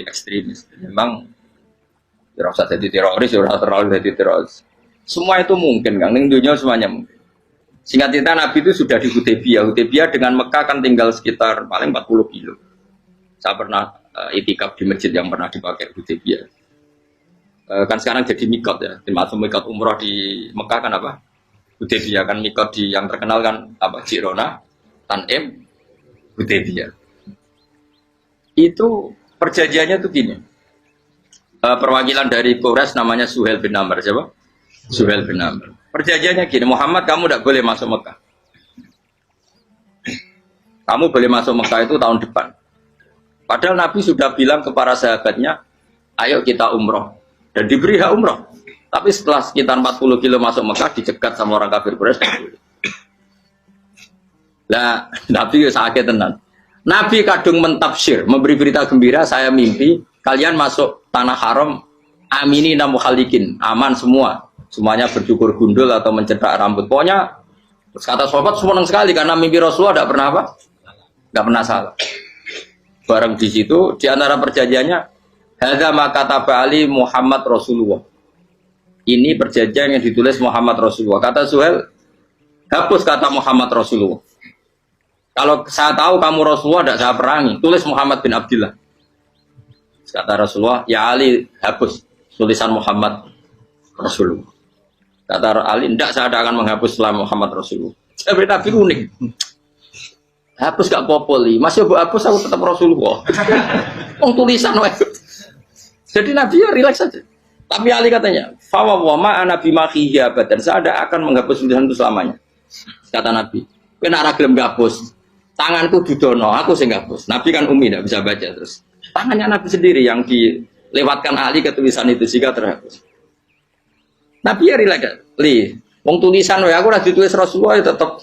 ekstremis. Memang tidak usah jadi teroris, tidak terlalu jadi teroris. Semua itu mungkin, Kang. Ning dunia semuanya mungkin. Singkat cerita Nabi itu sudah di Hudaybiyah. Hudaybiyah dengan Mekah kan tinggal sekitar paling 40 kilo. Saya pernah itikaf di masjid yang pernah dipakai Hudaybiyah. Kan sekarang jadi mikot ya. Termasuk mikot umroh di Mekah kan apa? Hudaybiyah kan mikot di yang terkenal kan apa? Jirona, Tanim, Hudaybiyah. Itu perjanjiannya tuh gini. Perwakilan dari Quraisy namanya Suhail bin Amr, siapa? Suhail bin Amr. Perjanjiannya gini, Muhammad kamu tidak boleh masuk Mekah. Kamu boleh masuk Mekah itu tahun depan. Padahal Nabi sudah bilang ke para sahabatnya, ayo kita umroh. Dan diberi hak umroh. Tapi setelah sekitar 40 kilo masuk Mekah, dicegat sama orang kafir Quraisy. Nah, Nabi sakit tenan. Nabi kadung mentafsir, memberi berita gembira, saya mimpi, kalian masuk tanah haram, amini namu khalikin, aman semua. Semuanya bercukur gundul atau mencetak rambut. Pokoknya, kata sahabat senang sekali, karena mimpi Rasulullah tidak pernah apa? Tidak pernah salah. Bareng di situ, di antara perjanjiannya, hadza ma kataba ali Muhammad Rasulullah. Ini perjanjian yang ditulis Muhammad Rasulullah. Kata Suhail, hapus kata Muhammad Rasulullah. Kalau saya tahu kamu Rasulullah, tidak saya perangi. Tulis Muhammad bin Abdullah. Kata Rasulullah, ya Ali, hapus tulisan Muhammad Rasulullah. Kata Ali, tidak saya akan menghapus setelah Muhammad Rasulullah. Tapi Nabi unik. Hapus gak popoli, masih hapus aku tetap Rasulullah. Tulisan itu. Jadi Nabi ya rileks saja. Tapi Ali katanya, fawwama ana bimakhihi abadan, saya tidak akan menghapus tulisan itu selamanya. Kata Nabi, kena ragilem gapus. Tanganku didono, aku sih ngapus. Nabi kan umi, tidak bisa baca terus. Tangannya Nabi sendiri yang dilewatkan Ali ke tulisan itu sehingga terhapus. Nabi ya rileks. Wong tulisan ya aku lagi tulis Rasulullah ya tetap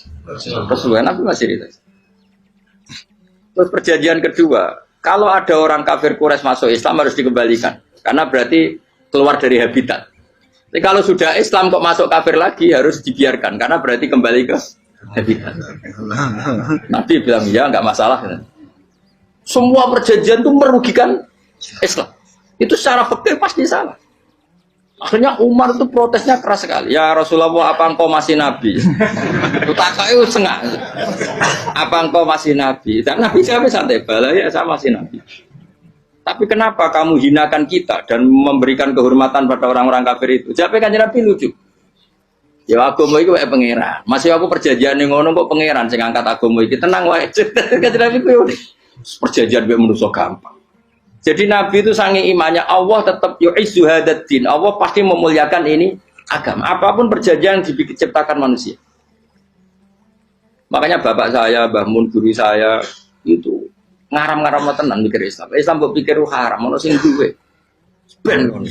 Rasulullah. Nabi masih rileks. Terus perjanjian kedua, kalau ada orang kafir Quraisy masuk Islam harus dikembalikan, karena berarti keluar dari habitat. Tapi kalau sudah Islam kok masuk kafir lagi harus dibiarkan, karena berarti kembali ke habitat. Nabi bilang ya nggak masalah. Semua perjanjian itu merugikan Islam. Itu secara fikih pasti salah. Akhirnya Umar itu protesnya keras sekali. Ya Rasulullah, apa engkau masih Nabi? Utakai sengak. Apa engkau masih Nabi? Dan Nabi jawab santai, bala ya saya masih Nabi. Tapi kenapa kamu hinakan kita dan memberikan kehormatan pada orang-orang kafir itu? Jawabnya kan Nabi lucu. Ya agama itu kayak pangeran. Masih aku perjanjian yang ngono kok pangeran sing angkat agama iki tenang wae. Kan Nabi ku perjanjian mek manusa gampang. Jadi Nabi itu sange imannya Allah tetap yu'izzu hadaddin. Allah pasti memuliakan ini agama. Apapun perjanjian yang diciptakan manusia. Makanya bapak saya, Mbah Mun guru saya itu ngaram-ngaram tenan mikir Islam. Islam kok pikir haram, ono sing duwe. Ben ngono.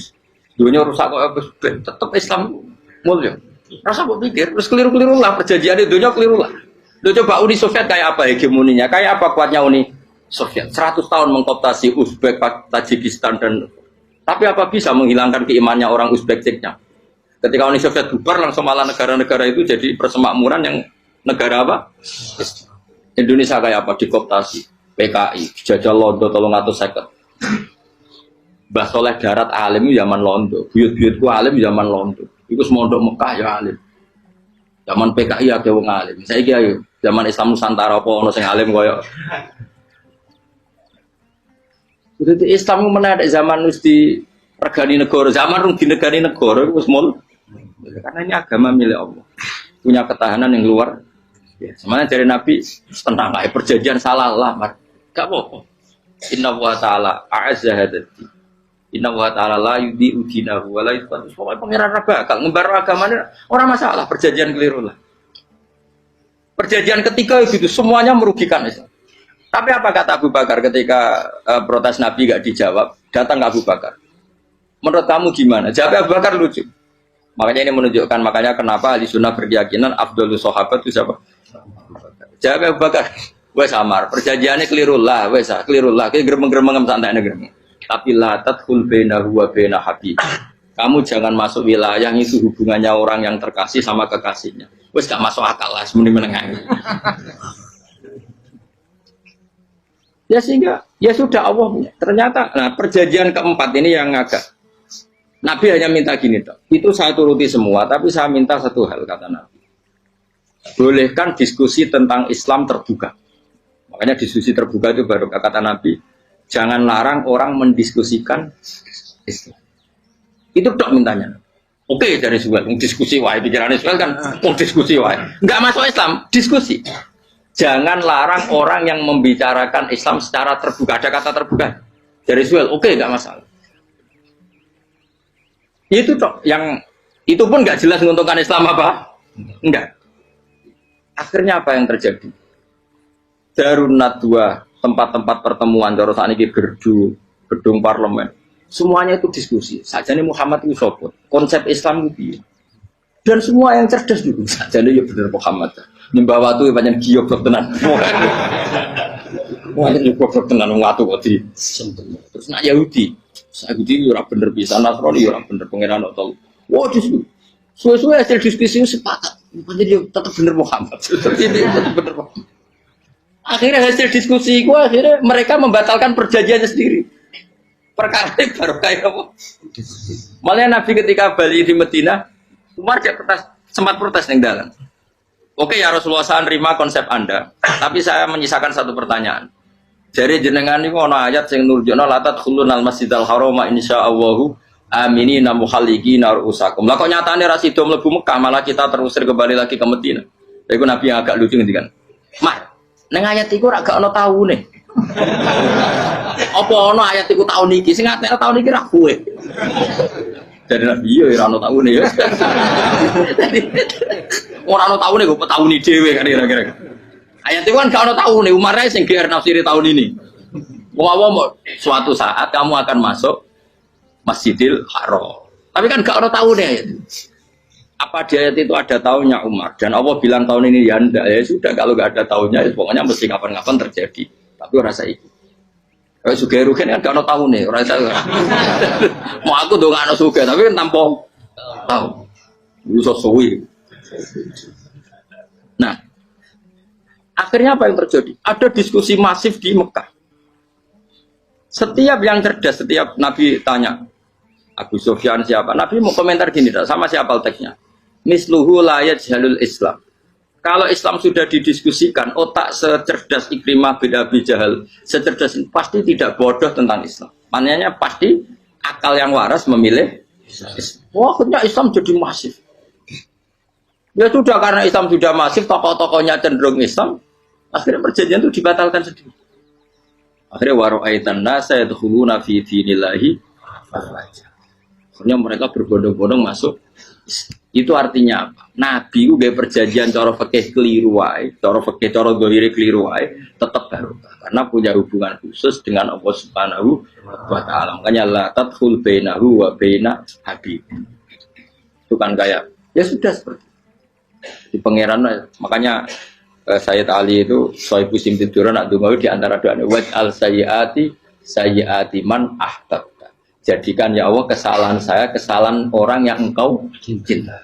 Dunia rusak kok ben tetap Islam mulia. Rasa kok pikir terus keliru-keliru lah perjanjian itu dunia keliru lah. Lo coba Uni Soviet kayak apa hegemoninya? Kayak apa kuatnya Uni Soviet? 100 tahun mengkooptasi Uzbek, Tajikistan dan tapi apa bisa menghilangkan keimannya orang Uzbek Ceknya? Ketika Uni Soviet bubar langsung malah negara-negara itu jadi persemakmuran yang negara apa? Indonesia kayak apa? Dikooptasi PKI, jajah Londo 350. Mbah Soleh Darat alim zaman Londo, buyut-buyutku alim zaman Londo. Iku semondok Mekah ya alim. Zaman PKI ada wong alim. Saiki ayo zaman Islam Nusantara apa ono sing alim koyo. Jadi Islam menarik zaman wis di regani negara, zaman rung di negani negara wis mul. Karena ini agama milik Allah. Punya ketahanan yang luar. Ya, semuanya dari Nabi tentang perjanjian salah lamar. Gak apa-apa. Inna wa ta'ala a'azza hadati. Inna wa ta'ala la yudhi'u dinahu wa la yudhi'u. Pokoknya pengiran bakal ngembar agamanya orang masalah, perjanjian keliru lah. Perjanjian ketiga itu semuanya merugikan Islam. Tapi apa kata Abu Bakar ketika protes Nabi gak dijawab, datang ke Abu Bakar. Menurut kamu gimana? Jawab Abu Bakar lucu. Makanya ini menunjukkan makanya kenapa ahli sunnah berkeyakinan Afdhalus Sahabat itu siapa? Jawab Abu Bakar. Wes samar, perjanjiannya keliru lah, wes keliru lah. Kayak geremeng-geremeng santai geremeng. Tapi la tadkhul bainahu wa baina habib. Kamu jangan masuk wilayah itu hubungannya orang yang terkasih sama kekasihnya. Wes gak masuk akal lah, semuanya menengah. Ya sehingga ya sudah Allah punya. Ternyata nah perjanjian keempat ini yang agak Nabi hanya minta gini toh. Itu saya turuti semua, tapi saya minta satu hal kata Nabi. Bolehkan diskusi tentang Islam terbuka. Makanya diskusi terbuka itu baru kata Nabi. Jangan larang orang mendiskusikan Islam. Itu dok mintanya. Oke dari Suwel, diskusi wae pikirannya Suwel kan, diskusi wae. Enggak masuk Islam, diskusi. Jangan larang orang yang membicarakan Islam secara terbuka. Ada kata terbuka dari Suwel, oke enggak masalah. Itu dok, yang itu pun enggak jelas menguntungkan Islam apa? Enggak. Akhirnya apa yang terjadi? Darun Nadwa, tempat-tempat pertemuan, terus ini gedung parlemen. Semuanya itu diskusi. Sajane Muhammad itu sopot. Konsep Islam itu. Dan semua yang cerdas juga. Sajane ya benar Muhammad. Nyembah watu banyak giok tenan. Wah ini giok tenan watu kok di. Terus nak Yahudi. Yahudi ora bener bisa, Nasrani ora bener pangeran atau. Wah justru. Suwe-suwe hasil diskusi sepakat. Jadi tetap bener Muhammad. Tetap bener Muhammad. Akhirnya hasil diskusi itu akhirnya mereka membatalkan perjanjiannya sendiri. Perkara baru kayak apa? Malah Nabi ketika balik di Medina, Umar sempat protes yang dalam. Oke ya Rasulullah, saya nerima konsep Anda, tapi saya menyisakan satu pertanyaan. Jadi jenengan ini ada ayat yang nurjono latat khulun al masjidal haroma insyaallahu aminina muhallikina ru'usakum. Lah kok nyatane ra sida mlebu Mekah, malah kita terusir kembali lagi ke Medina. Iku Nabi yang agak lucu ngendikan. Mak, ning ayat iku ra gak ono taune. Apa ono ayat iku tahun iki sing ngatene tahun iki ra kowe. Jadi Nabi iya ora ono taune ya. Ora ono taune kok tahun dhewe kan kira-kira. Ayat itu kan gak ono taune, Umar ae sing GR nafsiri tahun ini. Mau suatu saat kamu akan masuk Masjidil Haram. Tapi kan gak ono taune ayat itu. Apa di ayat itu ada tahunnya Umar dan Allah bilang tahun ini ya enggak, ya sudah kalau gak ada tahunnya ya pokoknya mesti kapan-kapan terjadi. Tapi rasa itu. Kalau suge rugen kan gak ada tahu nih, rasa. Mau aku dong gak ada suge, tapi kan tanpa tahu. Bisa suwi. Nah, akhirnya apa yang terjadi? Ada diskusi masif di Mekah. Setiap yang cerdas, setiap Nabi tanya, Abu Sufyan siapa? Nabi mau komentar gini, sama siapa teksnya? Misluhu layat jalul Islam. Kalau Islam sudah didiskusikan, otak secerdas Ikrimah bin Abi Jahal, secerdas ini pasti tidak bodoh tentang Islam. Maknanya pasti akal yang waras memilih Islam. Wah, akhirnya Islam jadi masif. Ya sudah, karena Islam sudah masif, tokoh-tokohnya cenderung Islam, akhirnya perjanjian itu dibatalkan sendiri. Akhirnya waro'aitan nasa yadkhuluna fi dinillahi afwaja. Akhirnya mereka berbondong-bondong masuk. Itu artinya apa? Nabi itu gaya perjanjian cara fikih keliru wae, cara fikih cara dohire keliru wae, tetap barokah karena punya hubungan khusus dengan Allah Subhanahu wa taala. Makanya la tadkhul bainahu wa baina habib. Itu kan kayak ya sudah seperti di pangeran. Makanya Sayyid Ali itu Sohibu Simtiduran nak dungawi di antara doanya waj al sayyati man ahbab. Jadikan ya Allah kesalahan saya, kesalahan orang yang engkau cinta.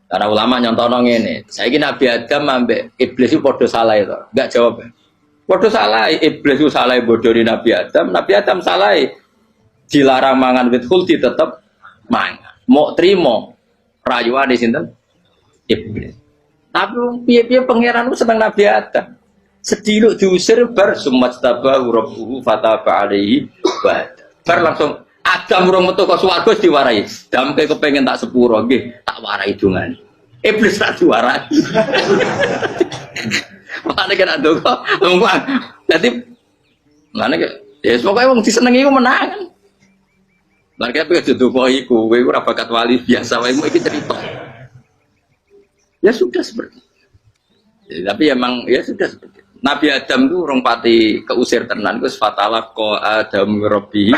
Karena ulama nyontono ngene, saiki Nabi Adam ambek iblis itu padha salah itu. Enggak jawab. Padha salah, iblis itu salah bodoni Nabi Adam salah. Dilarang mangan wit khuldi tetep mangan. Mau trimo rayuane sinten? Iblis. Tapi piye-piye pangeran ku seneng Nabi Adam. Sediluk diusir bar sumat tabahu rabbuhu fataba alaihi bar langsung Adam urung metu kok swarga diwarai. Damke kepengin tak sepuro nggih, tak warai dongane. Iblis tak diwarai. Makane kena ndonga, ngomong. Dadi ngene ya pokoke wong disenengi ku menang. Lah kaya ndonga iku, kowe ora bakat wali biasa wae iki cerita. Ya sudah seperti. Ya, tapi emang ya sudah seperti itu. Nabi Adam itu orang pati keusir tenan, itu fatalah ko Adam Rabbi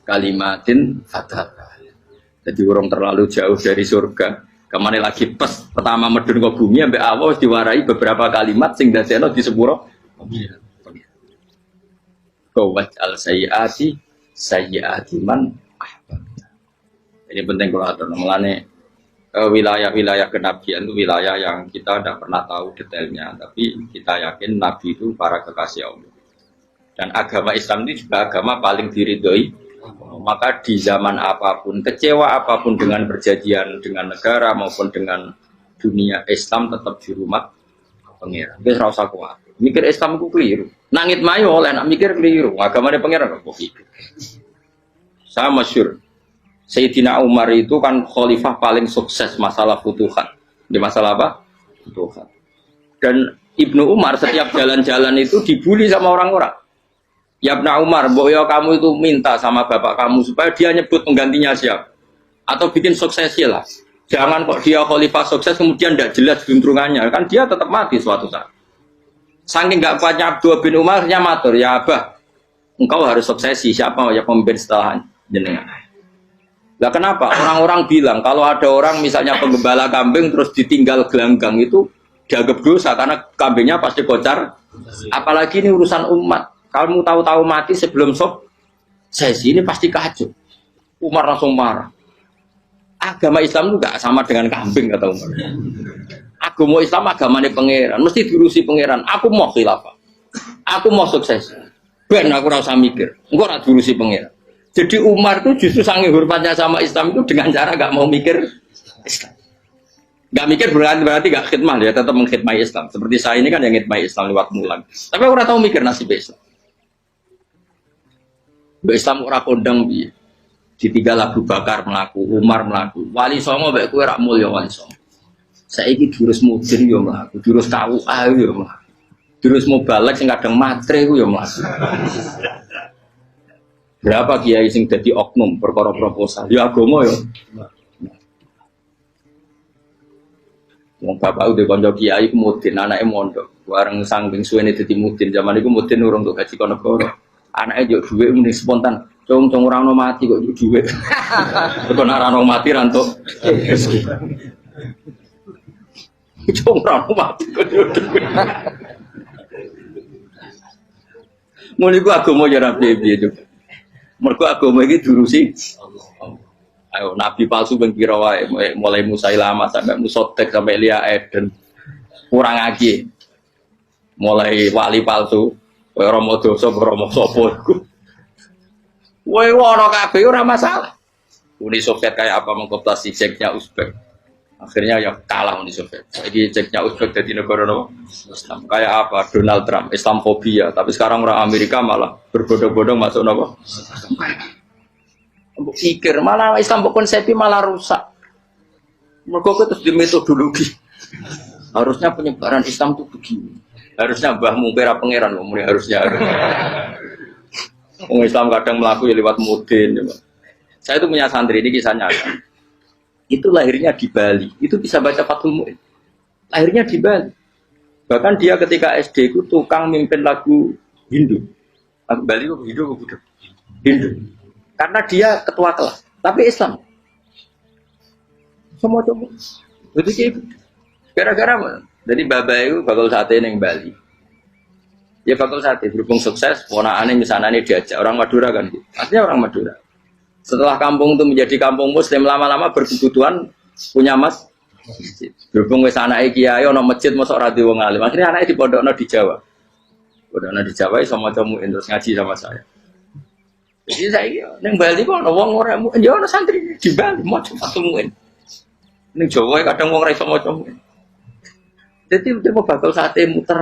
kalimatin fatal. Jadi orang terlalu jauh dari surga. Kemana lagi pas pertama medun ke bumi, sampai awal diwarai beberapa kalimat sing dadekno di sepuro. Kawat al sayyati man ahbab. Ini penting kalau atur. Mulane wilayah-wilayah kenabian itu wilayah yang kita tidak pernah tahu detailnya, tapi kita yakin Nabi itu para kekasih Allah. Dan agama Islam ini juga agama paling diridhoi. Maka di zaman apapun, kecewa apapun dengan perjanjian dengan negara maupun dengan dunia, Islam tetap di rumah pengiran. Kita rasa kuat. Mikir Islam itu keliru. Nangit mayo oleh nak mikir keliru. Agama dia pengiran kok gitu. Saya masyhur. Sayyidina Umar itu kan khalifah paling sukses masalah futuhat. Di masalah apa? Futuhat. Dan Ibnu Umar setiap jalan-jalan itu dibully sama orang-orang. Ya Ibnu Umar, boyo kamu itu minta sama bapak kamu supaya dia nyebut penggantinya siapa. Atau bikin suksesi lah. Jangan kok dia khalifah sukses kemudian tidak jelas juntrungannya. Kan dia tetap mati suatu saat. Saking gak kuatnya Abdullah bin Umar, dia matur, ya Abah, engkau harus suksesi. Siapa ya pemimpin setelah jenengan? Lah kenapa? Orang-orang bilang kalau ada orang misalnya penggembala kambing terus ditinggal gelanggang itu dianggap dosa karena kambingnya pasti kocar. Apalagi ini urusan umat. Kamu tahu-tahu mati sebelum sesi ini pasti kacau. Umar langsung marah. Agama Islam itu gak sama dengan kambing kata Umar. Agama Islam agamanya pangeran, mesti diurusi pangeran. Aku mau khilafah, aku mau sukses. Ben aku rasa mikir, engkau nak diurusi pangeran. Jadi Umar itu justru saking hormatnya sama Islam itu dengan cara gak mau mikir Islam. Gak mikir berarti gak khidmah ya, tetap mengkhidmati Islam. Seperti saya ini kan yang khidmati Islam lewat mulan. Tapi aku ora tahu mikir nasib Islam. Islam ora kondang piye. Ditinggal Abu Bakar melaku, Umar melaku, Wali Songo baik kue rak mulya Wali Songo. Saiki jurus mudin yo mlaku, jurus KUA yo mlaku. Jurus mubalek sing kadang matre ku yo mlaku. Berapa kiai sing dadi oknum perkara proposal? Ya agama yo. Wong bapak udah kanca kiai ku mudin, anake mondok. Bareng sangking suwene dadi mudin, zaman iku mudin urung untuk gaji negara. Anake yo dhuwit muni spontan. Cung ora ono mati kok dhuwit. Kok ora ono mati ra entuk. Cung ora ono mati kok dhuwit. Muli ku agama ya ra piye-piye juga. Mergo agama iki diurusi ayo nabi palsu ben kira wae mulai Musailamah sampai Musotek sampai Elia Eden kurang aji. Mulai wali palsu koyo Romo Doso Romo sapa iku. Woi ora kabeh ora masalah. Uni Soviet kayak apa mengkooptasi Ceknya Uzbek. Akhirnya ya kalah Uni Soviet. Lagi Ceknya Uzbek jadi negara Islam. Kayak apa Donald Trump Islamfobia, tapi sekarang orang Amerika malah berbodong-bodong masuk nopo. Pikir malah Islam konsepi malah rusak. Mergo terus di metodologi. Harusnya penyebaran Islam itu begini. Harusnya Mbah Mungkira pangeran ngomongnya harusnya. Orang Islam kadang melaku ya lewat mudin. Ya, saya itu punya santri ini kisah nyata. Itu lahirnya di Bali. Itu bisa baca Fathul Mu'in. Lahirnya di Bali. Bahkan dia ketika SD itu tukang mimpin lagu Hindu. Lagu Bali itu Hindu atau Buddha? Hindu. Karena dia ketua kelas. Tapi Islam. Semua coba. Jadi kayak gara-gara. Jadi Bapak itu bakal sate yang Bali. Ya bakal sate, berhubung sukses, ponakannya misalnya ini diajak orang Madura kan, artinya orang Madura. Setelah kampung itu menjadi kampung Muslim, lama-lama berkebutuhan punya masjid. Berhubung wis anake kiai ana masjid mosok ora diwong alim. Akhirnya anake dipondokno di Jawa. Pondokno di Jawa iso maca muin terus ngaji sama saya. Jadi saya ning Bali kok ana wong ora ya ana santri di Bali maca muin. Ning Jawa kadang wong ora iso maca muin. Jadi dia mau bakal sate muter.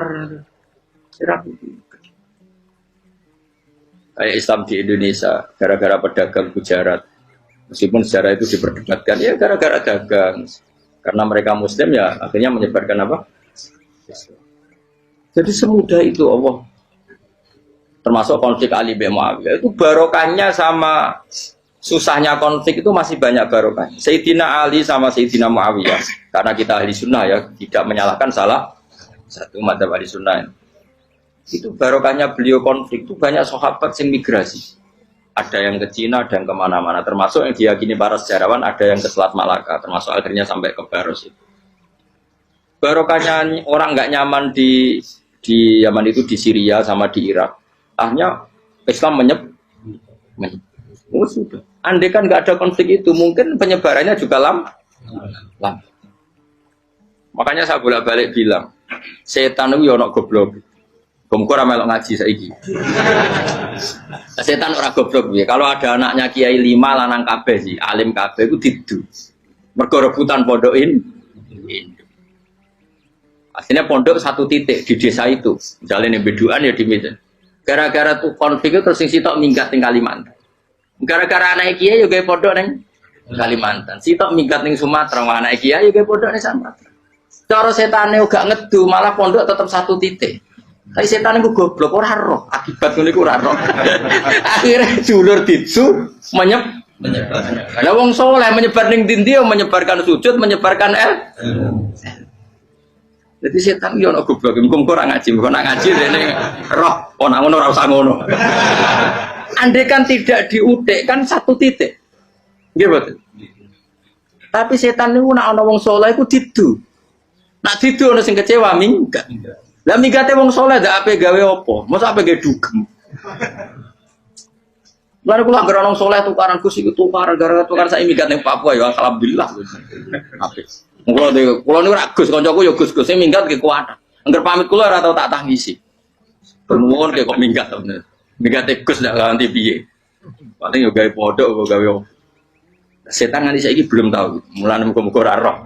Kayak Islam di Indonesia gara-gara pedagang Gujarat, meskipun sejarah itu diperdebatkan ya gara-gara dagang karena mereka Muslim ya akhirnya menyebarkan apa? Jadi semudah itu Allah. Termasuk konflik Ali bin Muawiyah itu barokahnya sama susahnya konflik itu masih banyak barokah. Sayyidina Ali sama Sayyidina Muawiyah karena kita ahli sunnah ya tidak menyalahkan salah satu madzhab ahli sunnah. Itu barokahnya beliau konflik itu banyak sahabat yang migrasi. Ada yang ke Cina, ada yang kemana-mana. Termasuk yang diyakini para sejarawan, ada yang ke Selat Malaka. Termasuk akhirnya sampai ke Baros itu. Barokahnya orang nggak nyaman di Yaman itu di Syria sama di Irak. Akhirnya Islam sudah. Andai kan nggak ada konflik itu, mungkin penyebarannya juga lambat. Makanya saya bolak-balik bilang, setan itu ono goblok. Muga ora melok ngaji saiki. Setan ora goblok piye? Kalau ada anaknya kiai 5 lanang kabeh sih, alim kabeh iku didu. Mergo rebutan pondokin. Akhirnya pondok satu titik di desa itu. Misalnya ning Beduan ya di Medan. Gara-gara tuh konflik itu terus sing sitok minggat ning Kalimantan. Gara-gara anak kiai yo gawe pondok ning Kalimantan. Sitok minggat ning Sumatera, anak kiai yo gawe pondok ning Sumatera. Cara setane gak ngedu, malah pondok tetap satu titik. Tapi setan itu goblok, ora roh. Akibat ngono iku ora roh. Akhirnya dulur ditsu menyebar. Lah wong saleh menyebar ning ndi menyebarkan sujud, menyebarkan Jadi setan yo ono goblok, muga ora ngaji, muga nak ngaji rene roh, ana ngono ora usah ngono. Andai kan tidak diutik kan satu titik. Nggih betul. Tapi setan niku nek ana wong saleh iku didu. Nak didu ana sing kecewa minggat. Lah migate wong saleh ndak ape gawe apa? Mosok ape gawe dugem. Lah kula anggere wong saleh tukaran Gus iku tukaran gara-gara tukaran sak migat ning Papua ya alhamdulillah. Apik. Kula niku ora Gus kancaku ya Gus-Gus sing minggat ki kuat. Angger pamit kula ora tau tak tangisi. Nuwun kok minggat to bener. Mingate Gus ndak ganti piye. Paling yo gawe pondok apa gawe apa. Setan nganti saiki belum tahu. Mulane muga-muga ora roh.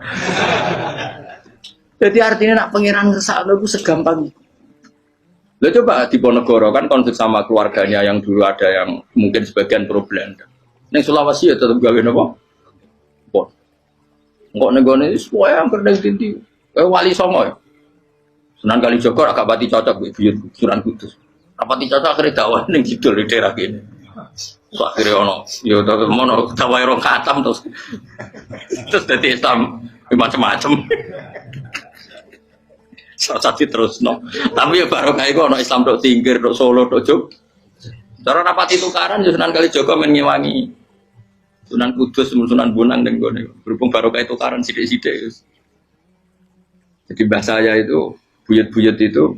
Jadi artinya nak pangeran ngersakno itu segampang itu. Lo coba di Ponegoro kan konflik sama keluarganya yang dulu ada yang mungkin sebagian problem. Neng Sulawesi ya tetap gawe nopo. Pon. Enggak negone semuanya yang kerdeng tinggi. Wali Songo ya. Sunan Kalijogo agak pati cocok buyut Sunan Kudus. Rapati cocok akhirnya dakwah ning kidul di daerah kene. So akhirnya ono ya tetep mono dakwah rong khatam terus dadi Islam macam-macam. Sati terus no. Tapi ya baru kayak gue no Islam dok Tingkir, dok Solo, dok Jog. Cara rapati tukaran Sunan Kalijogo menyewangi Sunan Kudus, Sunan Bonang dan gue berhubung baru kayak tukaran sidik-sidik. Jadi bahasa saya itu buyut-buyut itu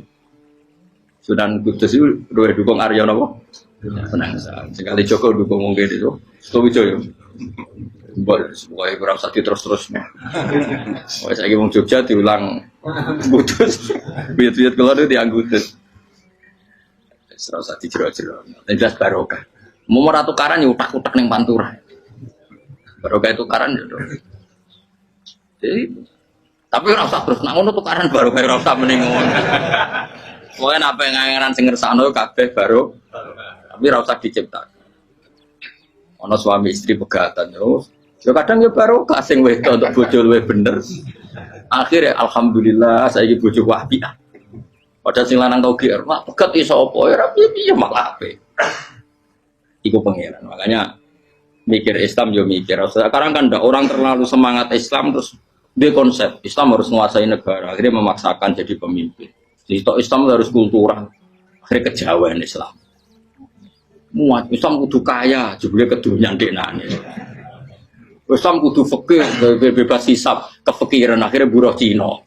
Sunan Kudus itu dua dukung Arya nopo. Senang sekali Joko dukung mungkin itu. Setuju ya. Pokoknya kurang sakit terus-terusnya. Pokoknya saya mau Jogja diulang putus. Biat-biat keluar itu dianggutus. Serasa dijero-jero. Jelas barokah. Mau meratukaran ya utak-utak ning pantura. Barokah itu tukaran ya. Jadi tapi ora usah terus nak ngono tukaran barokah ora usah mending ngono. Pokoknya apa yang ngangeran sing ngersakno kabeh baru. Tapi ora usah diciptakan. Ono suami istri pegatan terus. Ya kadang ya baru kasing wedok untuk bojo luwih bener. Akhirnya alhamdulillah saiki bojo wapiah. Padahal sing lanang tau GR, mak pegat iso apa ya piye malah ape. Iku pangeran. Makanya mikir Islam yo mikir. Sekarang kan ndak orang terlalu semangat Islam terus dia konsep Islam harus menguasai negara. Akhirnya memaksakan jadi pemimpin. Jadi Islam harus kultural. Akhirnya kejauhan Islam. Muat Islam kudu kaya, jebule kedunyan deknane. Islam kudu fikih, bebas hisab, kefikiran akhirnya buruh Cina.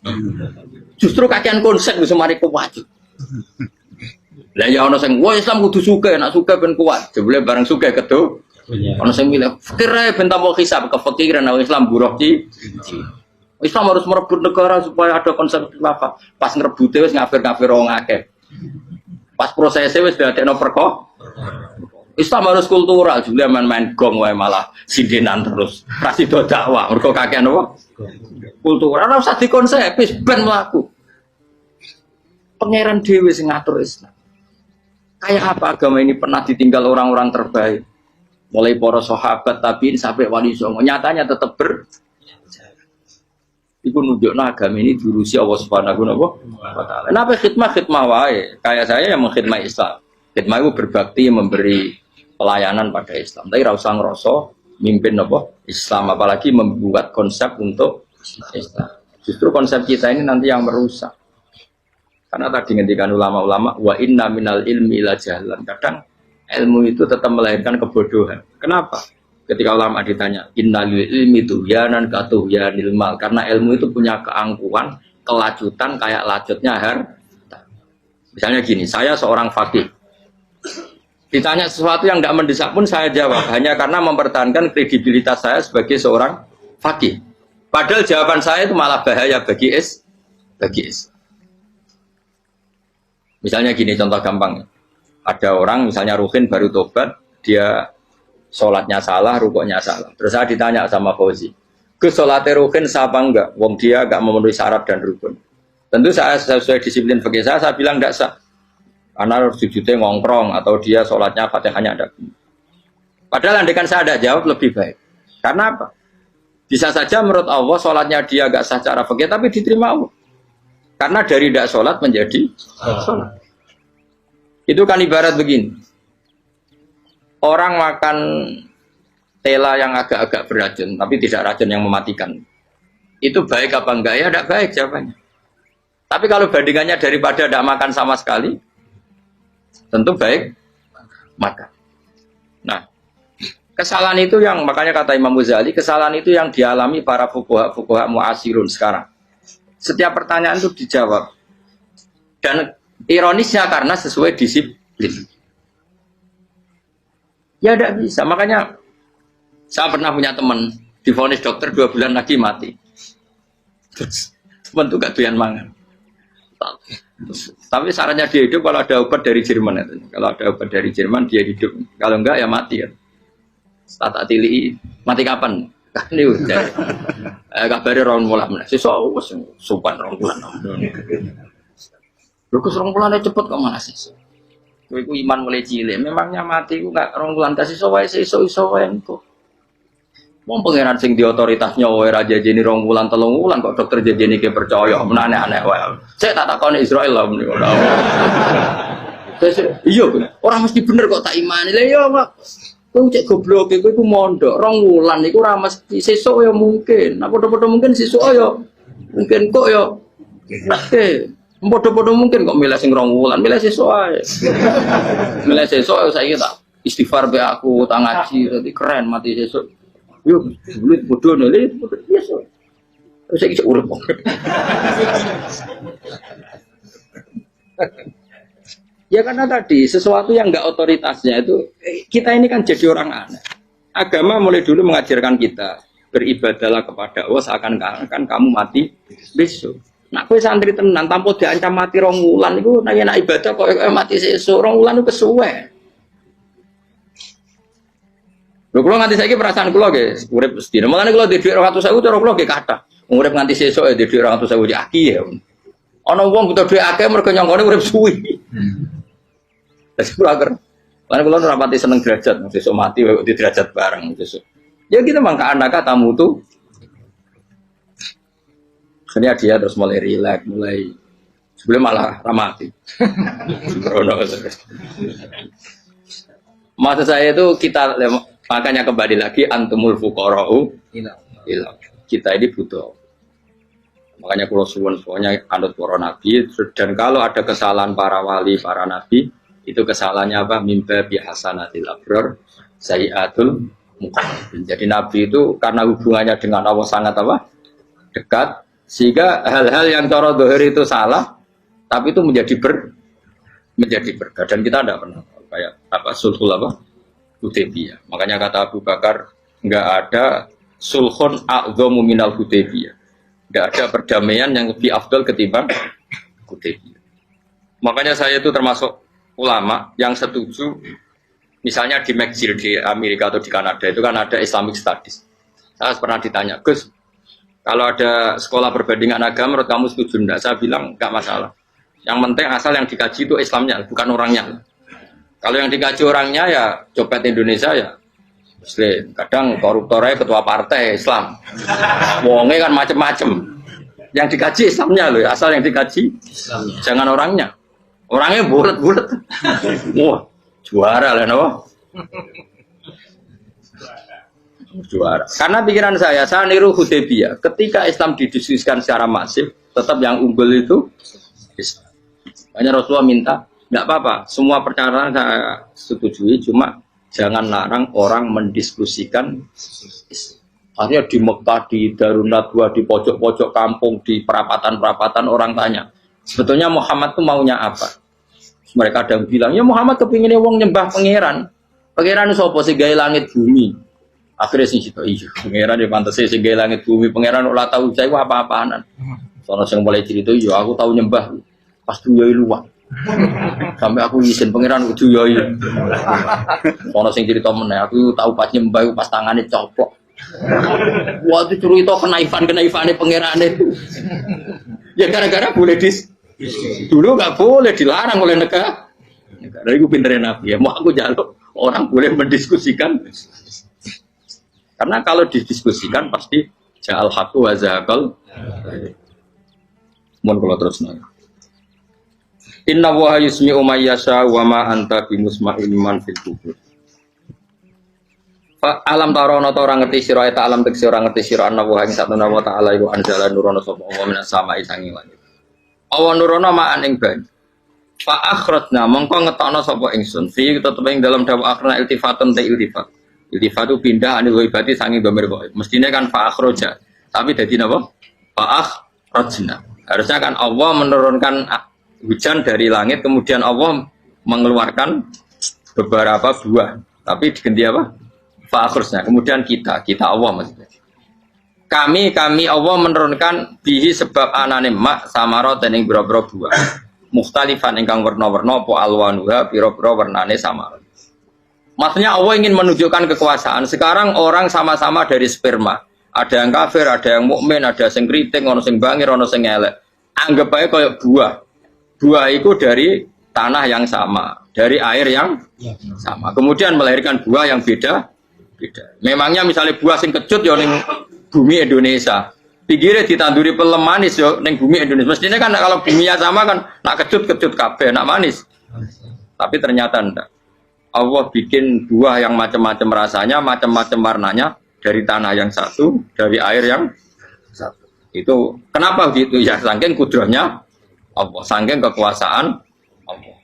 Justru kakean konsep bisa mari kuat. Lah ya ana sing wah Islam kudu sugih, nek sugih ben kuat. Jebule bareng sugih kedu. Ana sing milih fikir ae ben tambah hisab, kefikiran Islam buruh Cina. Islam harus merebut negara supaya ada konsep khilafah. Pas ngrebute wis ngafir-ngafir wong akeh. Pas prosesnya wis dadekno perkara. Islam harus kultural, juga main-main gong wae malah sindinan terus. Rasido dakwah, mergo kakean apa? Kultural. Ora usah dikonsep, wis ben mlaku. Pangeran dhewe sing ngatur Islam. Kayak apa agama ini pernah ditinggal orang-orang terbaik? Mulai para sahabat tabiin sampai wali songo, nyatanya tetap Iku nunjukno agama ini diurusi Allah Subhanahu wa taala. Kenapa khidmah wae? Kayak saya yang mengkhidmah Islam. Khidmah itu berbakti memberi pelayanan pada Islam. Tapi ra usah ngrasa mimpin apa Islam, apalagi membuat konsep untuk Islam. Justru konsep kita ini nanti yang merusak. Karena tadi ngendikan ulama-ulama wa inna minal ilmi ila jahlan. Kadang ilmu itu tetap melahirkan kebodohan. Kenapa? Ketika ulama ditanya innal ilmi tuhyanan katuhyanil mal, karena ilmu itu punya keangkuhan, kelajutan kayak lacutnya harta. Misalnya gini, saya seorang faqih. Ditanya sesuatu yang tidak mendesak pun saya jawab hanya karena mempertahankan kredibilitas saya sebagai seorang faqih. Padahal jawaban saya itu malah bahaya bagi Is. Misalnya gini contoh gampang. Ada orang misalnya Ruhin baru tobat, dia sholatnya salah, rukuknya salah. Terus saya ditanya sama Fauzi, ke sholatnya Ruhin sah apa enggak? Wong dia enggak memenuhi syarat dan rukun. Tentu saya sesuai disiplin fikih saya bilang enggak sah. Karena sujudnya ngongkrong atau dia sholatnya fatihahnya ada. Padahal andaikan saya ada jawab lebih baik. Karena apa? Bisa saja menurut Allah sholatnya dia enggak sah secara fikih tapi diterima Allah. Karena dari tidak sholat menjadi sholat. Itu kan ibarat begini. Orang makan tela yang agak-agak beracun, tapi tidak racun yang mematikan. Itu baik apa enggak? Ya tidak baik jawabannya. Tapi kalau bandingannya daripada tidak makan sama sekali, tentu baik makan. Nah, kesalahan itu yang makanya kata Imam Ghazali, kesalahan itu yang dialami para fuqaha mu'asirun sekarang. Setiap pertanyaan itu dijawab. Dan ironisnya karena sesuai disiplin. Ya tidak bisa. Makanya saya pernah punya teman divonis dokter 2 bulan lagi mati. Terus teman itu gak doyan mangan. Tapi sarannya dia hidup kalau ada obat dari Jerman itu. Kalau ada obat dari Jerman dia hidup. Kalau enggak ya mati ya. Tak tili mati kapan? Kan ini udah. Kabarnya orang mulai mana? Sesuk sopan orang bulan. Lho kus rong bulan cepet kok Mas. Kowe iku iman mulai cilik, memangnya mati ku gak rong bulan tas iso wae iso wae engko. Wong pangeran sing di otoritasnya wae ra jajeni rong bulan 3 bulan kok dokter jajeni ke percaya, men aneh-aneh wae. Saya tak takoni Israel lah meni ora. Iya, ora mesti bener kok tak imani. Lah iya kok. Kowe cek goblok kowe iku mondok rong bulan iku ora mesti sesuk ya mungkin. Nah padha-padha mungkin sesuk ya mungkin kok ya. Oke. Podo-podo mungkin kok milih sing 2 wulan, milih sesuk ae. Milih sesuk saiki tak istighfar be aku, tak ngaji, dadi keren mati sesuk. Yo, bulit bodoh nele biasa. Terus saiki urip kok. Ya karena tadi sesuatu yang enggak otoritasnya itu kita ini kan jadi orang aneh. Agama mulai dulu mengajarkan kita beribadahlah kepada Allah seakan-akan kamu mati besok. Nak kowe santri tenan tanpa diancam mati 2 wulan iku nek ibadah kok mati sesuk 2 wulan iku kesuwe. Lho kula nganti saiki perasaan kula nggih urip sedina. Mulane kula di dhuwit 200.000 cara kula nggih kathah. Urip nganti sesuk ya di dhuwit 200.000 di aki ya. Ana wong butuh dhuwit akeh mergo nyongkone urip suwi. Wis kula ager. Lan kula ora pati seneng derajat, sesuk mati kok di derajat bareng sesuk. Ya kita mangka anaka tamu tuh akhirnya dia terus mulai rileks, mulai sebelum malah ramati. Maksud saya itu kita makanya kembali lagi antumul fuqara'u ila. Kita ini butuh. Makanya kalau suwun semuanya anut para nabi dan kalau ada kesalahan para wali, para nabi itu kesalahannya apa? Mimba bihasanatil abrar sayyiatul muqarrabin. Jadi nabi itu karena hubungannya dengan Allah sangat apa? Dekat. Sehingga hal-hal yang cara dohir itu salah, tapi itu menjadi berkah dan kita tidak pernah kayak apa sulhul apa Hudaybiyah. Makanya kata Abu Bakar nggak ada sulhun a'dhamu minal Hudaybiyah, nggak ada perdamaian yang lebih afdal ketimbang Hudaybiyah. Makanya saya itu termasuk ulama yang setuju, misalnya di McGill di Amerika atau di Kanada itu kan ada Islamic Studies. Saya pernah ditanya, Gus, kalau ada sekolah perbandingan agama, menurut kamu setuju enggak? Saya bilang enggak masalah. Yang penting asal yang dikaji itu Islamnya, bukan orangnya. Kalau yang dikaji orangnya ya copet Indonesia ya Muslim. Kadang koruptornya ketua partai Islam. Wonge kan macem-macem. Yang dikaji Islamnya loh, asal yang dikaji Islamnya. Jangan orangnya. Orangnya bulat-bulat. Wah, juara lah no. Juara. Karena pikiran saya niru Hudaybiyah. Ketika Islam didiskusikan secara masif, tetap yang unggul itu Islam. Hanya Rasulullah minta, nggak apa-apa, semua perkara saya setujui, cuma jangan larang orang mendiskusikan Islam. Akhirnya di Mekah, di Darun Nadwa, di pojok-pojok kampung, di perapatan-perapatan orang tanya, sebetulnya Muhammad itu maunya apa? Mereka ada yang bilang, ya Muhammad kepinginnya wong nyembah pangeran. Pangeran itu apa sih gaya langit bumi? Akhirnya sing situ iya, pangeran di pantas sing langit bumi, pangeran ora tahu saya apa-apaanan. Soalnya sing mulai cerita iya aku tahu nyembah pas tuyoi luwak. Sampai aku izin pangeran kudu yoi. Soalnya sing cerita meneh aku tahu pas nyembah pas tangane coplok. Wah itu cerita kenaifan-kenaifane pangerane. Ya gara-gara boleh dulu nggak boleh dilarang oleh negara. Dari aku pinterin Nabi ya, mau aku jaluk orang boleh mendiskusikan. Karena kalau didiskusikan pasti ja'al haqqu wa zahaqal. Mohon kalau terus nanya. Inna wa yusmi'u may yasha wa ma anta bimusma'il man fil kubur. Fa alam tarono ta ora ngerti sira ta alam tekse ora ngerti sira ana wa ing satuna wa ta'ala iku anzala nurono sapa Allah minas sama'i sanging langit. Awan nurono ma'an ing banyu. Fa akhrajna mongko ngetokno sapa ingsun fi tetep ing dalam dawa akhirna iltifatun ta iltifat. Iltifat itu pindah anil ghaibati sanging dhamir ghaib. Mestine kan fa akhraja. Tapi dadi napa? Fa akhrajna. Harusnya kan Allah menurunkan hujan dari langit kemudian Allah mengeluarkan beberapa buah. Tapi diganti apa? Fa akhrajna. Kemudian kita Allah maksudnya. Kami Allah menurunkan bihi sebab anane mak samarot dan ing boro-boro buah. Mukhtalifan ingkang warna-warna apa alwanuha pira-pira warnane sama. Maksudnya Allah ingin menunjukkan kekuasaan. Sekarang orang sama-sama dari sperma. Ada yang kafir, ada yang mukmin, ada yang kriting, ono sing bangir, ono sing elek. Anggap aja kayak buah. Buah itu dari tanah yang sama, dari air yang sama. Kemudian melahirkan buah yang beda. Memangnya misalnya buah sing kecut ya ning bumi Indonesia. Pikirnya ditanduri pelem manis yo ning bumi Indonesia. Mestinya kan kalau buminya sama kan nak kecut kabeh, nak manis. Tapi ternyata enggak. Allah bikin buah yang macam-macam rasanya, macam-macam warnanya dari tanah yang satu, dari air yang satu. Itu kenapa gitu ya? Saking kudrahnya Allah, saking kekuasaan Allah.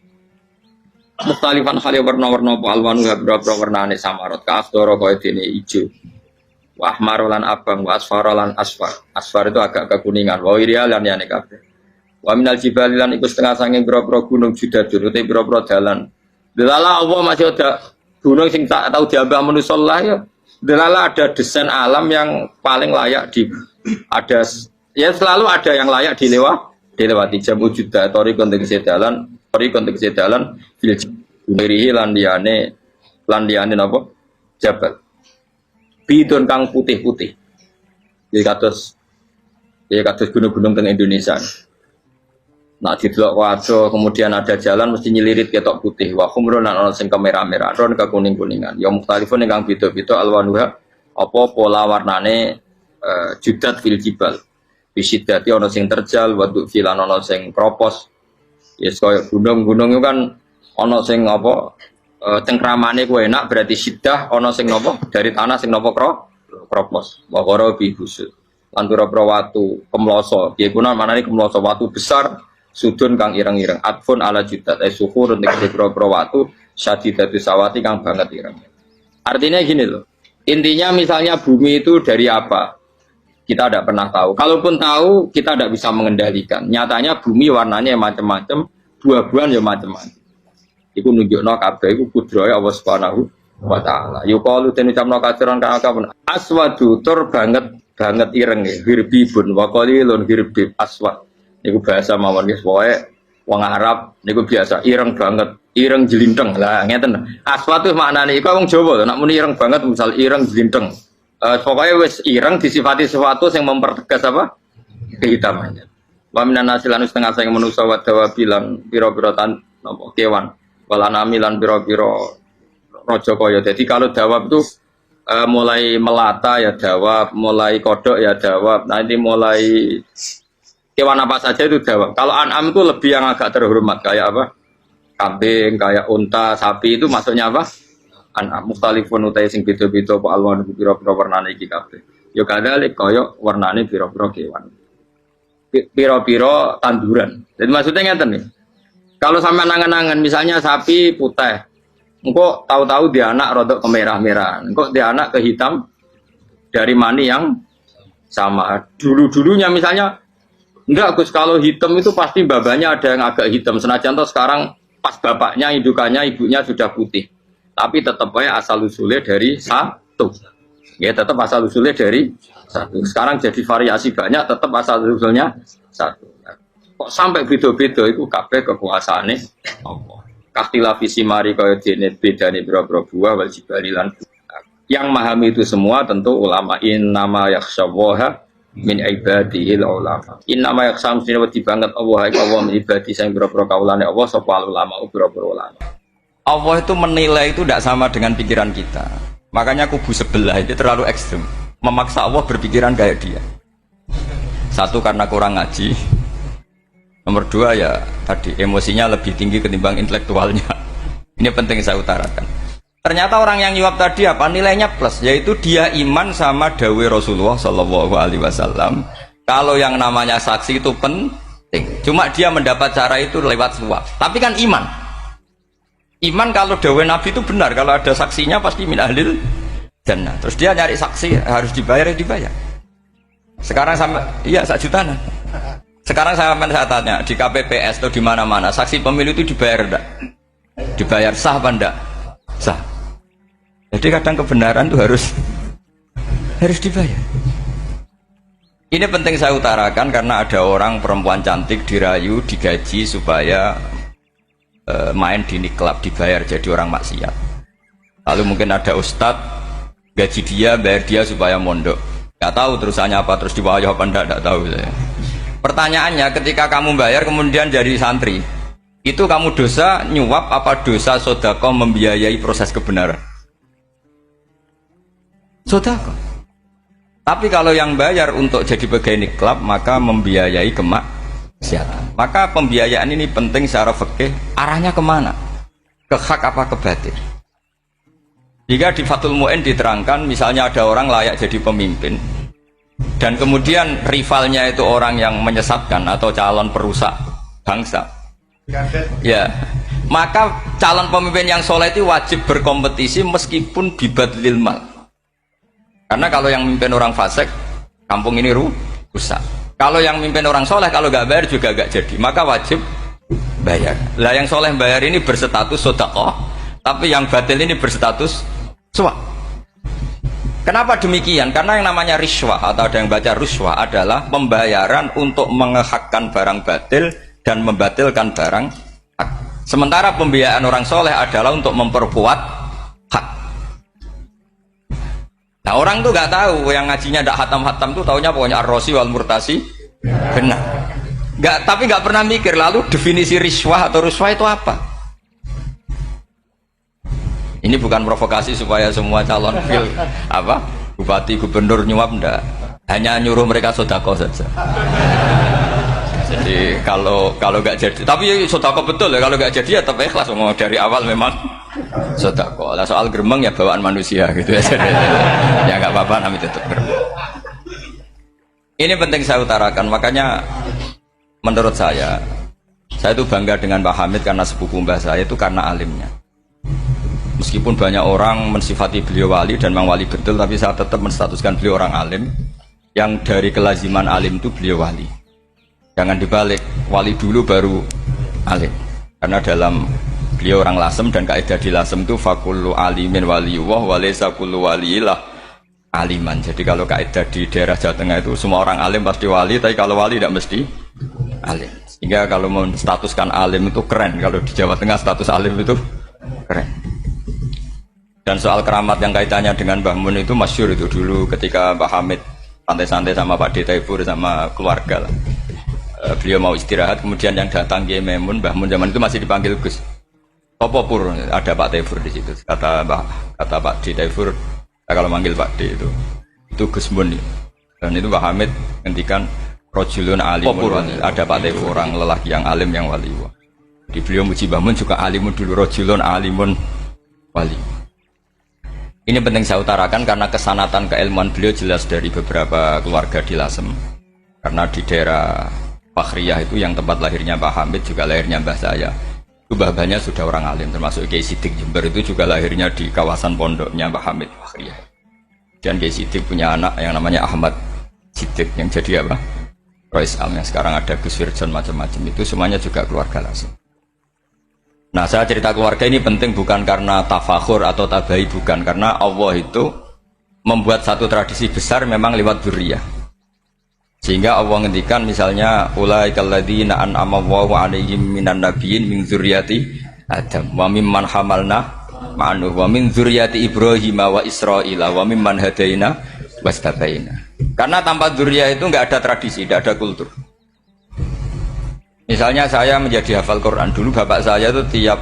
Mukhtalifan khali warna-warna apa alwanu beberapa warnane samarot ka asdoro kaya dene ijo. Wa ahmarolan abang, wa asfarolan asfar. Asfar itu agak kekuningan. Wa irial lan yane kabeh. Wa minal jibali lan iku setengah saking beberapa gunung judadun utek beberapa dalan. Delala Allah masih ada gunung sing tak tahu diambah manusia lah ya. Delala ada desain alam yang paling layak ada ya selalu ada yang layak dilewati jam wujuda tori konteks dalan fil jumirihi landiane napa jabal bidon kang putih-putih jadi kados gunung-gunung teng Indonesia. Nah didelok wajo kemudian ada jalan mesti nyelirit ketok putih wa khumrun lan ana sing kemerah-merah ron ke kuning-kuningan ya mukhtalifun ingkang beda-beda alwanuha apa pola warnane judat fil jibal bisidati ana sing terjal wa filan ana sing kropos yes kaya gunung-gunung itu kan ana sing apa cengkramane ku enak berarti sidah ana sing napa dari tanah sing napa kropos wa qara bi busud lan pira-pira watu kemloso piye kuna manane kemloso watu besar sudun kang ireng-ireng atfun ala judat suhur untuk beberapa watu syadidatu sawati kang banget ireng. Artinya gini loh, intinya misalnya bumi itu dari apa kita tidak pernah tahu, kalaupun tahu kita tidak bisa mengendalikan. Nyatanya bumi warnanya macam-macam, buah-buahan ya macam-macam. Iku nunjukno kabeh iku kudrahe Allah Subhanahu wa taala. Yuqalu den ucapno kaciran kang akeh aswadu tur banget ireng hirbibun wa qalilun hirbib aswad. Niku bahasa mawon guys, pokoke wong Arab niku biasa ireng banget, ireng jelinteng. Lah ngeten. Aswad itu maknane iku wong Jawa lho, nek muni ireng banget misal ireng jelinteng. Pokoknya wis ireng disifati sesuatu yang mempertegas apa? Kehitamannya. Wa minan nasilan setengah sing manusa wa dawabilan pira-pira tan napa kewan. Walanami lan pira-pira raja kaya. Jadi kalau dawab itu mulai melata ya dawab, mulai kodok ya dawab. Nanti mulai hewan apa saja itu dawab. Kalau an'am itu lebih yang agak terhormat kayak apa? Kambing, kayak unta, sapi itu masuknya apa? An'am mukhtalifun utai sing beda-beda apa alwan pira-pira warnane iki kabeh. Ya kadale kaya warnane pira-pira kewan. Pira-pira tanduran. Jadi maksudnya ngeten nih. Kalau sampai nangan-nangan misalnya sapi putih. Engko tahu-tahu dia anak rodok kemerah-merahan. Engko dia anak ke hitam dari mani yang sama. Dulu-dulunya misalnya enggak Gus, kalau hitam itu pasti babanya ada yang agak hitam. Senajan toh sekarang pas bapaknya, indukannya, ibunya sudah putih. Tapi tetap aja asal usulnya dari satu. Ya tetap asal usulnya dari satu. Sekarang jadi variasi banyak, tetap asal usulnya satu. Kok sampai beda-beda itu kabeh kekuasaane Allah. Kahtila visi mari kaya dene bedane boro-boro buah wal jibali lan. Yang memahami itu semua tentu ulama. Innama yakhsyallaha min ibadihil ulama. Innama yakhsam sini wedi banget Allah min ibadi sing boro-boro kaulane Allah sapa ulama boro-boro ulama. Allah itu menilai itu tidak sama dengan pikiran kita. Makanya kubu sebelah itu terlalu ekstrem. Memaksa Allah berpikiran kayak dia. Satu karena kurang ngaji. Nomor dua ya tadi emosinya lebih tinggi ketimbang intelektualnya. Ini penting saya utarakan. Ternyata orang yang nyuap tadi apa nilainya plus, yaitu dia iman sama dawai Rasulullah Shallallahu Alaihi Wasallam. Kalau yang namanya saksi itu penting. Cuma dia mendapat cara itu lewat suap. Tapi kan iman. Iman kalau dawai Nabi itu benar. Kalau ada saksinya pasti min ahlil jannah. Terus dia nyari saksi harus dibayar ya dibayar. Sekarang sama iya 1 juta. Sekarang saya tanya di KPPS atau di mana-mana saksi pemilu itu dibayar enggak? Dibayar sah apa enggak? Sah. Jadi kadang kebenaran itu harus dibayar. Ini penting saya utarakan karena ada orang perempuan cantik dirayu, digaji supaya main di niklab, dibayar jadi orang maksiat. Lalu mungkin ada ustadz gaji dia, bayar dia supaya mondok. Gak tahu terusannya apa, terus dibayar apa enggak tahu saya. Pertanyaannya ketika kamu bayar kemudian jadi santri, itu kamu dosa nyuap apa dosa sodako membiayai proses kebenaran? Sodako. Tapi kalau yang bayar untuk jadi pegawai niklab maka membiayai kemaksiatan. Maka pembiayaan ini penting secara fikih. Arahnya kemana? Ke hak apa ke batil? Jika di Fathul Mu'in diterangkan misalnya ada orang layak jadi pemimpin dan kemudian rivalnya itu orang yang menyesatkan atau calon perusak bangsa, ya maka calon pemimpin yang soleh itu wajib berkompetisi meskipun bibadlil mal. Karena kalau yang mimpin orang fasik, kampung ini rusak. Kalau yang mimpin orang soleh, kalau nggak bayar juga nggak jadi. Maka wajib bayar. Lah yang soleh bayar ini berstatus sodakoh, tapi yang batil ini berstatus suap. Kenapa demikian? Karena yang namanya riswah atau ada yang baca ruswah adalah pembayaran untuk mengehakkan barang batil dan membatilkan barang hak. Sementara pembiayaan orang soleh adalah untuk memperkuat hak. Nah orang tuh nggak tahu, yang ngajinya ndak hatam-hatam tuh taunya pokoknya ar-rosi wal murtasi benar. Tapi nggak pernah mikir lalu definisi riswah atau ruswah itu apa. Ini bukan provokasi supaya semua calon bupati gubernur nyuap ndak, hanya nyuruh mereka sodako saja. Jadi kalau nggak jadi, tapi sodako betul ya, kalau nggak jadi ya tetap ikhlas. Mau dari awal memang sodako. Lah soal gremeng ya bawaan manusia gitu ya. Ya nggak apa-apa, namanya tetap gremeng. Ini penting saya utarakan. Makanya menurut saya itu bangga dengan Pak Hamid karena sepupu mbah saya itu karena alimnya. Meskipun banyak orang mensifati beliau wali dan memang wali betul, tapi saya tetap menstatuskan beliau orang alim. Yang dari kelaziman alim itu beliau wali. Jangan dibalik, wali dulu baru alim. Karena dalam beliau orang Lasem dan kaidah di Lasem itu fakullu alimin waliyullah walaysa kullu waliyillah aliman. Jadi kalau kaidah di daerah Jawa Tengah itu semua orang alim pasti wali, tapi kalau wali tidak mesti alim. Sehingga kalau menstatuskan alim itu keren. Kalau di Jawa Tengah status alim itu keren. Dan soal keramat yang kaitannya dengan Mbah Mun itu masyhur itu dulu ketika Pak Hamid santai-santai sama Pak Detaifur sama keluarga lah. Beliau mau istirahat, kemudian yang datang Kiai Maimun, Mbah Mun zaman itu masih dipanggil Gus. Topo pur, ada Pak Taifur di situ. Kata Pak Detaifur, kalau manggil Pak D itu Gus Mun. Dan itu Pak Hamid ngendikan rojulun alimun wali. Ada Pak Taifur, orang lelaki yang alim yang wali. Di beliau muji Mbah Mun juga alimun dulu, rojulun alimun wali. Ini penting saya utarakan karena kesanatan keilmuan beliau jelas dari beberapa keluarga di Lasem. Karena di daerah Fakhriyah itu yang tempat lahirnya Pak Hamid juga lahirnya mbah saya. Itu mbah-mbahnya sudah orang alim, termasuk Kiai Sidik Jember itu juga lahirnya di kawasan pondoknya Pak Hamid Fakhriyah. Dan Kiai Sidik punya anak yang namanya Ahmad Sidik yang jadi apa? Rois Am yang sekarang ada Gus Wirjon macam-macam, itu semuanya juga keluarga Lasem. Nah saya cerita keluarga ini penting bukan karena tafakhur atau tabai, bukan, karena Allah itu membuat satu tradisi besar memang lewat dzurriyyah. Sehingga Allah ngendikan misalnya ulaikal ladzina an'ama Allahu 'alaihim minan nabiyyin min dzurriyyati Adam wa mimman hamalna ma'anu wa min dzurriyyati Ibrahim wa Israila wa mimman hadaina wastabaina. Karena tanpa dzurriyyah itu enggak ada tradisi, enggak ada kultur. Misalnya saya menjadi hafal Quran, dulu bapak saya itu tiap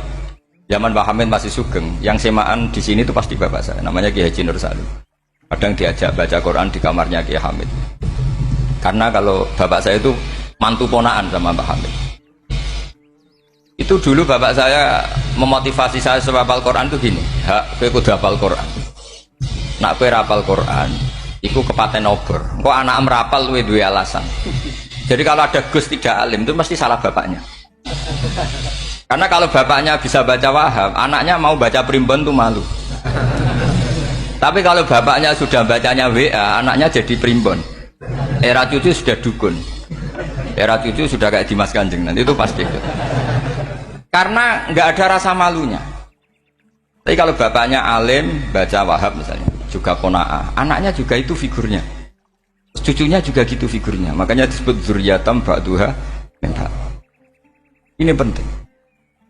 zaman Pak Hamid masih sugeng, yang semaan di sini itu pasti bapak saya, namanya Kiai Haji Nur Salim. Kadang diajak baca Quran di kamarnya Kiai Hamid. Karena kalau bapak saya itu mantu ponaan sama Pak Hamid. Itu dulu bapak saya memotivasi saya supaya hafal Quran itu gini, kowe kudu hafal Quran. Nak kowe hafal Quran, iku kepaten obor. Kok anak merapal luwe duwe alasan. Jadi kalau ada Gus tidak alim itu mesti salah bapaknya. Karena kalau bapaknya bisa baca Wahab, anaknya mau baca primbon tuh malu. Tapi kalau bapaknya sudah bacanya WA, anaknya jadi primbon. Era cucu sudah dukun. Era cucu sudah kayak Dimas Kanjeng, nanti itu pasti. Karena nggak ada rasa malunya. Tapi kalau bapaknya alim, baca Wahab misalnya, juga qanaah, anaknya juga itu figurnya. Cucunya juga gitu figurnya, makanya disebut dzurriyyatam ba'duha min ba'd. Ini penting.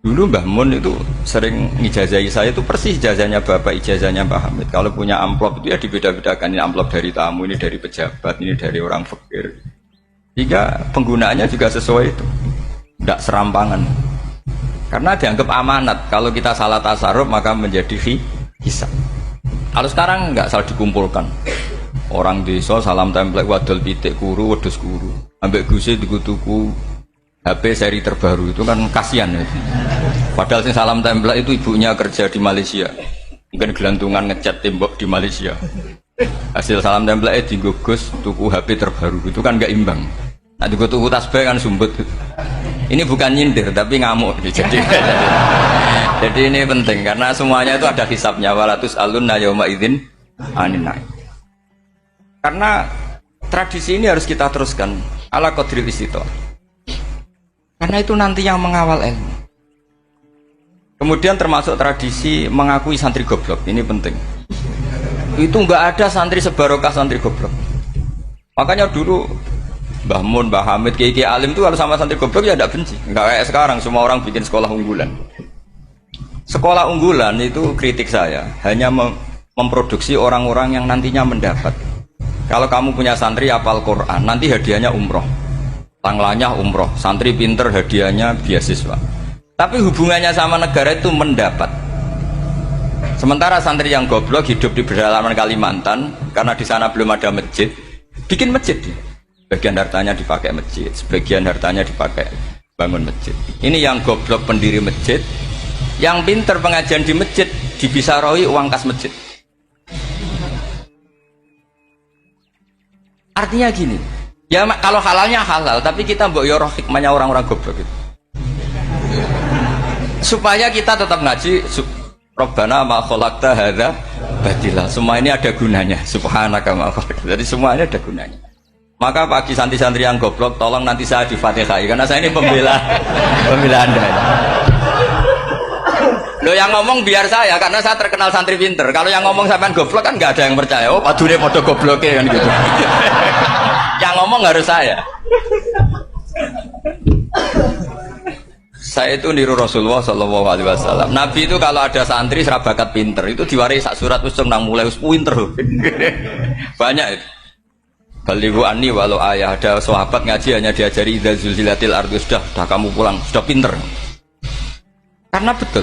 Dulu Mbah Mun itu sering ngijazahi saya, itu persis ijazahnya bapak, ijazahnya Mbah Hamid. Kalau punya amplop itu ya dibeda-bedakan, ini amplop dari tamu, ini dari pejabat, ini dari orang fakir. Jika penggunaannya juga sesuai itu, tidak serampangan. Karena dianggap amanat, kalau kita salah tasarruf maka menjadi hisab. Kalau sekarang nggak salah dikumpulkan. Orang desa salam template wadol pitik kuru wedhus kuru ambek guse tuku HP seri terbaru itu kan kasihan ya. Padahal sing salam template itu ibunya kerja di Malaysia, mungkin gelantungan ngecat tembok di Malaysia. Hasil salam template dienggo Gus tuku HP terbaru itu kan nggak imbang. Nah juga tuku tasbih kan sumbut. Ini bukan nyindir tapi ngamuk. Jadi ini penting karena semuanya itu ada hisabnya. Walatus alun yauma idzin anin naim. Karena tradisi ini harus kita teruskan ala qadril istithaq. Karena itu nanti yang mengawal ilmu. Kemudian termasuk tradisi mengakui santri goblok, ini penting. Itu enggak ada santri sebarokah santri goblok. Makanya dulu Mbah Mun, Mbah Hamid, Kiai alim itu kalau sama santri goblok ya tidak benci. Enggak kayak sekarang semua orang bikin sekolah unggulan. Sekolah unggulan itu kritik saya hanya memproduksi orang-orang yang nantinya mendapat. Kalau kamu punya santri hafal Quran, nanti hadiahnya umroh, tanglanya umroh, santri pinter hadiahnya beasiswa. Tapi hubungannya sama negara itu mendapat. Sementara santri yang goblok hidup di pedalaman Kalimantan, karena di sana belum ada masjid, bikin masjid. Sebagian hartanya dipakai masjid, sebagian hartanya dipakai bangun masjid. Ini yang goblok pendiri masjid, yang pinter pengajian di masjid dibisarohi uang kas masjid. Artinya gini, ya kalau halalnya halal, tapi kita mbok yo roh hikmahnya orang-orang goblok itu. Supaya kita tetap ngaji Rabbana ma khalaqta hadza batila. Semua ini ada gunanya. Subhanaka ma khalaqta. Jadi semuanya ada gunanya. Maka bagi santri-santri yang goblok, tolong nanti saya di-Fatihai karena saya ini pembela Anda. Loh yang ngomong biar saya karena saya terkenal santri pinter. Kalau yang ngomong sampean goblok kan nggak ada yang percaya. Oh, padune padha gobloke kan gitu. Yang ngomong harus saya. Saya itu niru Rasulullah Shallallahu Alaihi Wasallam. Nabi itu kalau ada santri serabakat pinter itu diwaris sak surat usung nang mulai pinter. Banyak itu. Balighu anni walau ayah, ada sahabat ngaji hanya diajari idza zulzilatil ardu, sudah kamu pulang, sudah pinter. Karena betul.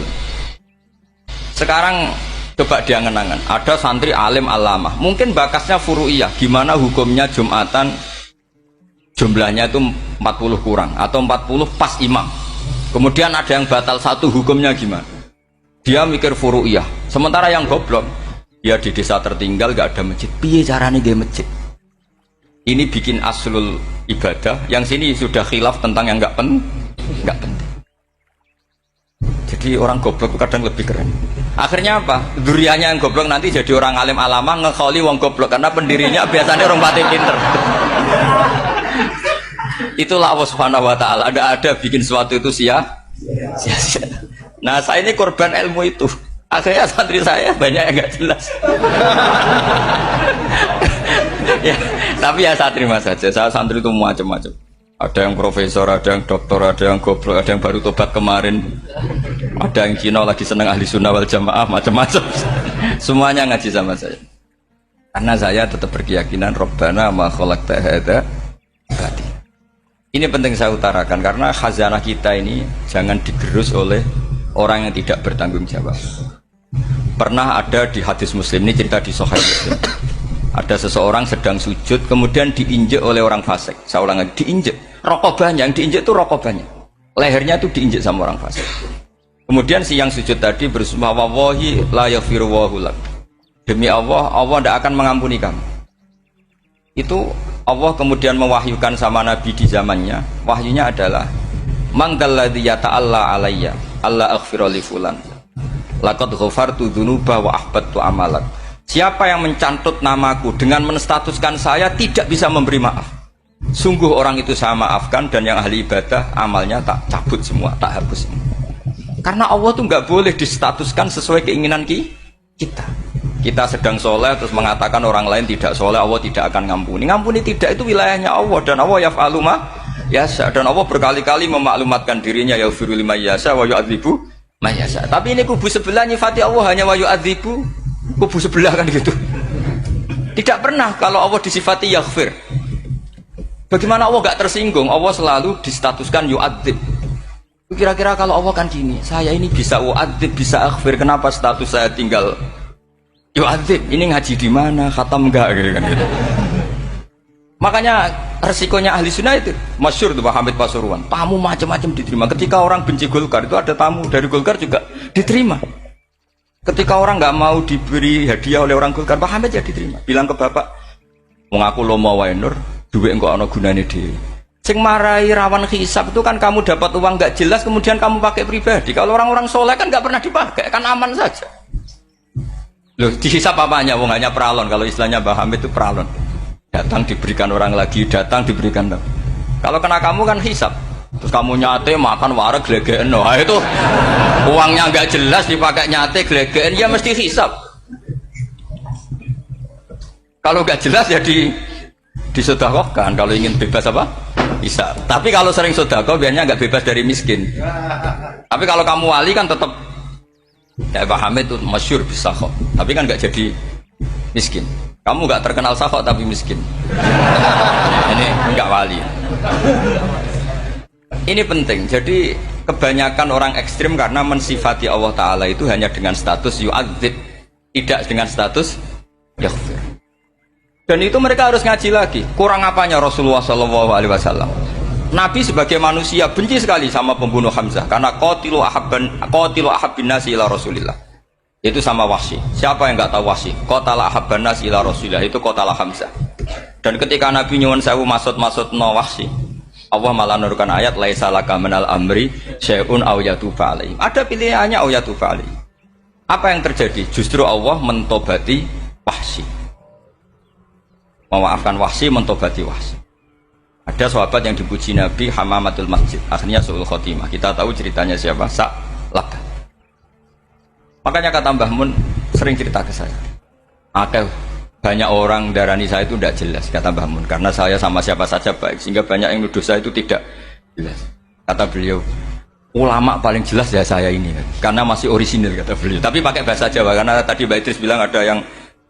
Sekarang coba diangen-angen, ada santri alim alamah, mungkin bakasnya furu'iyah, gimana hukumnya Jumatan jumlahnya itu 40 kurang atau 40 pas imam. Kemudian ada yang batal satu, hukumnya gimana? Dia mikir furu'iyah. Sementara yang goblok, dia di desa tertinggal gak ada masjid. Piye caranya dia masjid? Ini bikin aslul ibadah, yang sini sudah khilaf tentang yang gak penting. Jadi orang goblok kadang lebih keren. Akhirnya apa? Duriannya yang goblok nanti jadi orang alim alama ngekholi wong goblok karena pendirinya biasanya orang pati pinter. Itulah Allah Subhanahu wa taala. Ada bikin sesuatu itu sia-sia. Nah, saya ini korban ilmu itu. Akhirnya santri saya banyak yang nggak jelas. Ya, tapi ya saya terima saja. Saya santri itu macam-macam. Ada yang profesor, ada yang doktor, ada yang goblok, ada yang baru tobat kemarin, ada yang Cina lagi seneng ahli sunnah wal jamaah, macam-macam. Semuanya ngaji sama saya. Karena saya tetap berkeyakinan Rabbana ma khalaqta hadza batil. Ini penting saya utarakan karena khazanah kita ini jangan digerus oleh orang yang tidak bertanggung jawab. Pernah ada di hadis Muslim, ini cerita di Sahih Muslim. Ada seseorang sedang sujud, kemudian diinjek oleh orang fasik. Saya ulang lagi, diinjek. Rokobanya, yang diinjek itu rokobanya. Lehernya itu diinjek sama orang fasik. Kemudian si yang sujud tadi bersumpah, wallahi la yaghfiru wallahu lak. Demi Allah, Allah tidak akan mengampuni kamu. Itu Allah kemudian mewahyukan sama Nabi di zamannya. Wahyunya adalah, mangdalladzi yata'alla alayya, alla aghfira li fulan. Laqad ghafartu dzunuba wa ahbattu amalak. Siapa yang mencantut namaku dengan menstatuskan saya tidak bisa memberi maaf, sungguh orang itu saya maafkan, dan yang ahli ibadah amalnya tak cabut semua, tak hapus semua. Karena Allah tuh nggak boleh distatuskan sesuai keinginan kita. Kita sedang soleh terus mengatakan orang lain tidak soleh, Allah tidak akan ngampuni. Ngampuni tidak, itu wilayahnya Allah, dan Allah yaf'alu ma yasha. Dan Allah berkali-kali memaklumatkan dirinya yaghfiru liman yasha wa yu'adzibu man yasha. Tapi ini kubu sebelah nyifati Allah hanya wa yu'adzibu, kubu sebelah kan gitu. Tidak pernah kalau Allah disifati yaghfir. Bagaimana Allah gak tersinggung? Allah selalu distatuskan yu'adzib. Kira-kira kalau Allah kan gini, saya ini bisa u'adzib, bisa aghfir, kenapa status saya tinggal yu'adzib? Ini ngaji di mana? Khatam enggak gitu kan gitu. Makanya resikonya ahli sunnah itu masyhur tuh Pak Hamid Pasuruan. Tamu macam-macam diterima. Ketika orang benci Golkar itu ada tamu dari Golkar juga diterima. Ketika orang nggak mau diberi hadiah oleh orang Golkar, Pak Hamid ya diterima. Bilang ke bapak, mengaku lo mau wainur, duit enggak ada gunanya deh. Sing marai rawan hisab itu kan kamu dapat uang nggak jelas, kemudian kamu pakai pribadi. Kalau orang-orang soleh kan nggak pernah dipakai, kan aman saja. Loh, dihisab apanya? Wong hanya peralon. Kalau istilahnya Pak Hamid itu peralon. Datang diberikan orang lagi, datang diberikan. Kalau kena kamu kan hisab. Terus kamu nyate makan wareg glegeken, nah itu uangnya nggak jelas dipakai nyate glegeken, ya mesti hisab. Kalau nggak jelas ya disedekahkan. Kalau ingin bebas apa? Hisab. Tapi kalau sering sedekah biasanya nggak bebas dari miskin. Tapi kalau kamu wali kan tetap ya Pak Hamid itu masyhur bisa kok. Tapi kan nggak jadi miskin. Kamu nggak terkenal sakok tapi miskin. Ini nggak wali. Ini penting. Jadi kebanyakan orang ekstrim karena mensifati Allah Ta'ala itu hanya dengan status yu'adzib, tidak dengan status yaghfir. Dan itu mereka harus ngaji lagi. Kurang apanya Rasulullah SAW? Nabi sebagai manusia benci sekali sama pembunuh Hamzah karena qatilu ahabbin nasi ila Rasulillah. Itu sama Wahsy. Siapa yang nggak tahu Wahsy? Qatala ahabban nasi ila Rasulillah, itu qatala Hamzah. Dan ketika Nabi nyuwun sewu maksud no Wahsy, Allah malah menurunkan ayat laisa laka minal amri syai'un aw yatuba alaihim. Ada pilihannya aw yatuba alaihim. Apa yang terjadi? Justru Allah mentobati Wahsy. Memaafkan Wahsy, mentobati Wahsy. Ada sahabat yang dipuji Nabi hamamatul masjid, akhirnya su'ul khotimah. Kita tahu ceritanya siapa? Sa'labah. Makanya kata Mbah Mun sering cerita ke saya. Banyak orang darani saya itu tidak jelas, kata Mbah Mun, karena saya sama siapa saja baik, sehingga banyak yang nuduh saya itu tidak jelas. Kata beliau, ulama paling jelas ya saya ini, karena masih orisinil, kata beliau. Tapi pakai bahasa Jawa, karena tadi Mbak Idris bilang ada yang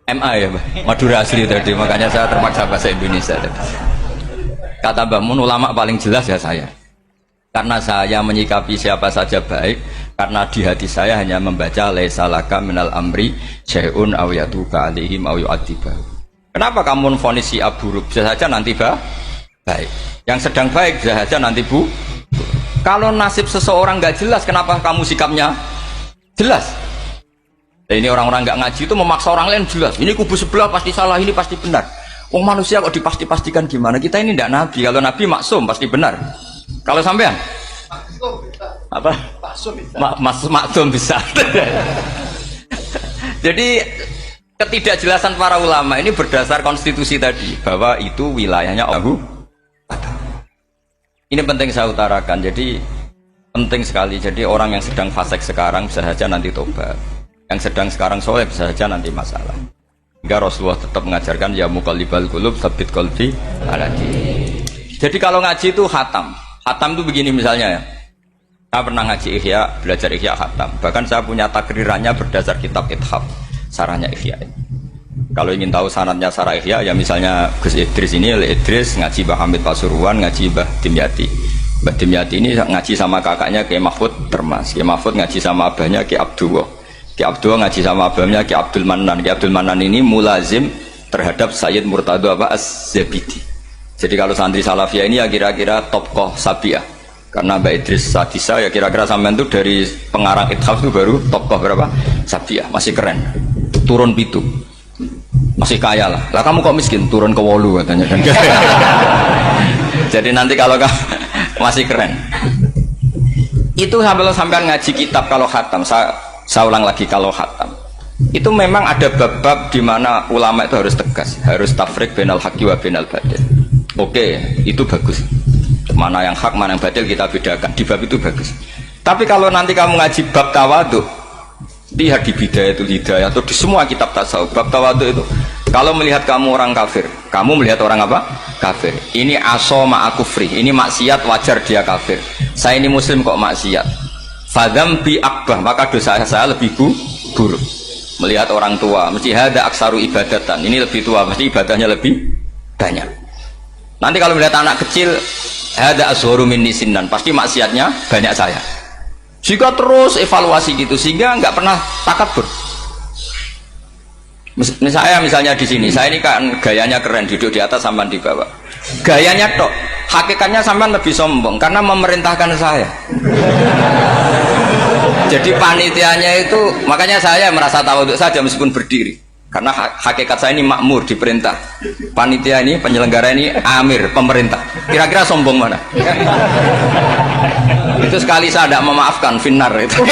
MA ya, Madura asli tadi, makanya saya terpaksa bahasa Indonesia tadi. Kata Mbah Mun, ulama paling jelas ya saya, karena saya menyikapi siapa saja baik, karena di hati saya hanya membaca laisa laka minal amri syai'un aw yatuba alaihim aw yu'adziba. Kenapa kamu vonis si buruk? Bisa saja nanti baik. Yang sedang baik bisa saja nanti Kalau nasib seseorang nggak jelas, kenapa kamu sikapnya jelas? Nah, ini orang-orang nggak ngaji itu memaksa orang lain jelas. Ini kubu sebelah pasti salah, ini pasti benar. Oh manusia kok dipasti-pastikan gimana? Kita ini tidak nabi. Kalau nabi maksum pasti benar. Kalau sampean apa? Maksum bisa. Jadi ketidakjelasan para ulama ini berdasar konstitusi tadi, bahwa itu wilayahnya Allah. Ini penting saya utarakan. Jadi penting sekali. Jadi orang yang sedang fasik sekarang bisa saja nanti tobat. yang sedang sekarang soleh bisa saja nanti masalah. Hingga Rasulullah tetap mengajarkan ya muqallibal qulub tsabbit qalbi ala dinik. Jadi kalau ngaji itu khatam. Khatam itu begini misalnya ya. Saya pernah ngaji Ihya, belajar Ihya khatam. Bahkan saya punya takrirannya berdasar kitab Ithaf, sarahnya Ihya. Kalau ingin tahu sanadnya sarah Ihya, ya misalnya Gus Idris ini, Idris ngaji Mbah Hamid Pasuruan, ngaji Mbah Dimyati. Mbah Dimyati ini ngaji sama kakaknya Kiai Mahfud Termas. Kiai Mahfud ngaji sama abahnya Kiai Abdullah. Kiai Abdullah ngaji sama abahnya Kiai Abdul Manan. Kiai Abdul Manan ini mulazim terhadap Sayyid Murtado Az-Zabidi. Jadi kalau santri Salafiyah ini ya kira-kira topkoh Sabiah. Karena Mbak Idris Sadisa ya kira-kira sampean itu dari pengarang Ithaf itu baru topkoh berapa? Sabiah, masih keren. Turun pitu. Masih kaya lah. Lah kamu kok miskin? Turun ke wolu katanya kan. Jadi nanti kalau kamu masih keren. Itu sampean ngaji kitab kalau khatam. Saya ulang lagi kalau khatam. Itu memang ada bab-bab di mana ulama itu harus tegas, harus tafrik bainal haqqi wa bainal batil. Oke, itu bagus. Mana yang hak, mana yang batil kita bedakan. Di bab itu bagus. Tapi kalau nanti kamu ngaji bab tawadhu, lihat di Bidayatul Hidayah atau di semua kitab tasawuf, bab tawadhu itu, kalau melihat kamu orang kafir, kamu melihat orang apa? Kafir. Ini aso ma'akufri, ini maksiat wajar dia kafir. Saya ini muslim kok maksiat. Fadam bi akbah, maka dosa saya lebih buruk. Melihat orang tua, mesti ada aksaru ibadatan. Ini lebih tua, mesti ibadahnya lebih banyak. Nanti kalau melihat anak kecil, ada azharu minni sinnan, pasti maksiatnya banyak saya. Jika terus evaluasi gitu, sehingga nggak pernah takabur. Misalnya di sini, saya ini kan gayanya keren, duduk di atas sampai di bawah. Gayanya tok, hakikatnya sampai lebih sombong karena memerintahkan saya. Jadi panitianya itu, makanya saya merasa tawadhu saja meskipun berdiri. Karena hakikat saya ini makmur, diperintah. Panitia ini, penyelenggara ini amir, pemerintah. Kira-kira sombong mana? Itu sekali saya tidak memaafkan, finnar itu.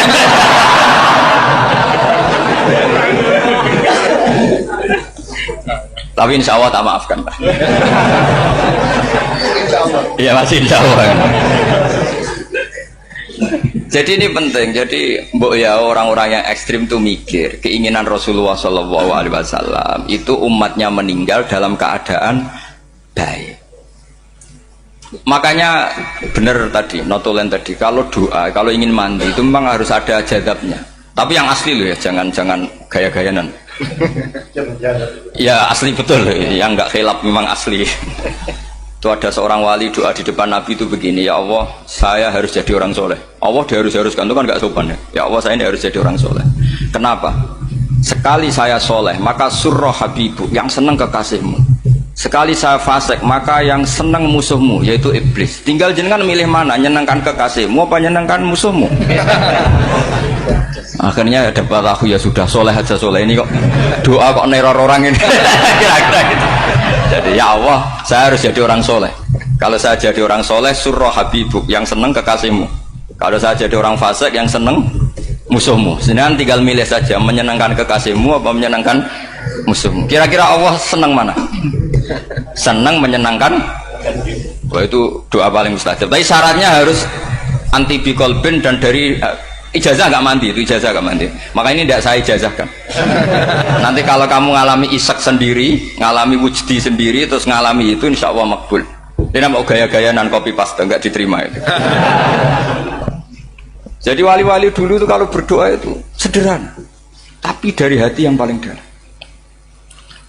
Tapi insya Allah tak maafkan. Iya masih insya Allah. Jadi ini penting. Jadi mbok ya orang-orang yang ekstrim itu mikir keinginan Rasulullah SAW itu umatnya meninggal dalam keadaan baik. Makanya benar tadi, notulen tadi, kalau doa, kalau ingin mandi itu memang harus ada jadabnya. Tapi yang asli loh ya, jangan gaya-gayanan. Ya asli betul, yang nggak khilaf memang asli. Itu ada seorang wali doa di depan Nabi itu begini, ya Allah saya harus jadi orang soleh. Allah diharuskan itu kan nggak sopan ya. Ya Allah saya ini harus jadi orang soleh. Kenapa? Sekali saya soleh maka surroh habibu, yang senang kekasihmu. Sekali saya fasik maka yang senang musuhmu, yaitu iblis. Tinggal jenengan milih mana, nyenangkan kekasihmu apa nyenangkan musuhmu. Akhirnya dapat aku ya sudah soleh aja, soleh ini kok doa kok neror orang ini. Kira-kira gitu. Jadi ya Allah saya harus jadi orang soleh. Kalau saya jadi orang soleh surroh habibuk, yang senang kekasihmu. Kalau saya jadi orang fasik yang senang musuhmu. Sedangkan tinggal milih saja, menyenangkan kekasihmu apa menyenangkan musuhmu. Kira-kira Allah senang mana? Senang menyenangkan. Wah itu doa paling mustajab. Tapi syaratnya harus anti bikolbin dan dari ijazah nggak mandi, itu ijazah nggak mandi. Maka ini tidak saya ijazahkan. Nanti kalau kamu ngalami isak sendiri, ngalami wujdi sendiri, terus ngalami itu, insya Allah makbul. Ini mau gaya-gayanan copy paste nggak diterima itu. Jadi wali-wali dulu itu kalau berdoa itu sederhana, tapi dari hati yang paling dalam.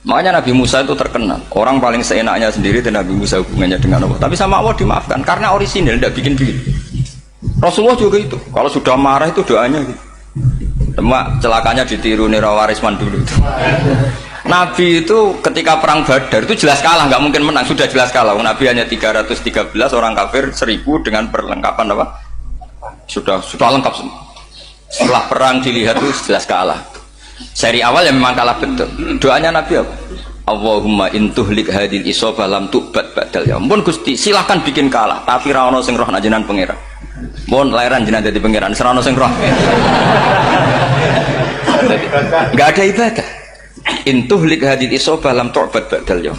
Makanya Nabi Musa itu terkenal, orang paling seenaknya sendiri dan Nabi Musa hubungannya dengan Allah. Tapi sama Allah dimaafkan karena orisinil, tidak bikin-bikin. Rasulullah juga itu, kalau sudah marah itu doanya gitu. Cuma celakanya ditiru Nirawarisman dulu itu. Nabi itu ketika perang Badar itu jelas kalah, nggak mungkin menang, sudah jelas kalah. Nabi hanya 313, orang kafir 1000 dengan perlengkapan apa? Sudah lengkap semua. Setelah perang dilihat itu jelas kalah. Seri awal yang memang kalah betul. Doanya Nabi apa? Allahumma intuhlik hadil isobah lam tu'bad badal ya. Ampun Gusti, silahkan bikin kalah, tapi ra ono sing roh najenan pangeran. Mohon lahiran jenengan dadi pangeran, serana sing roh. Enggak ada ibadah. Intuhlik hadil isobah lam tu'bad badal ya.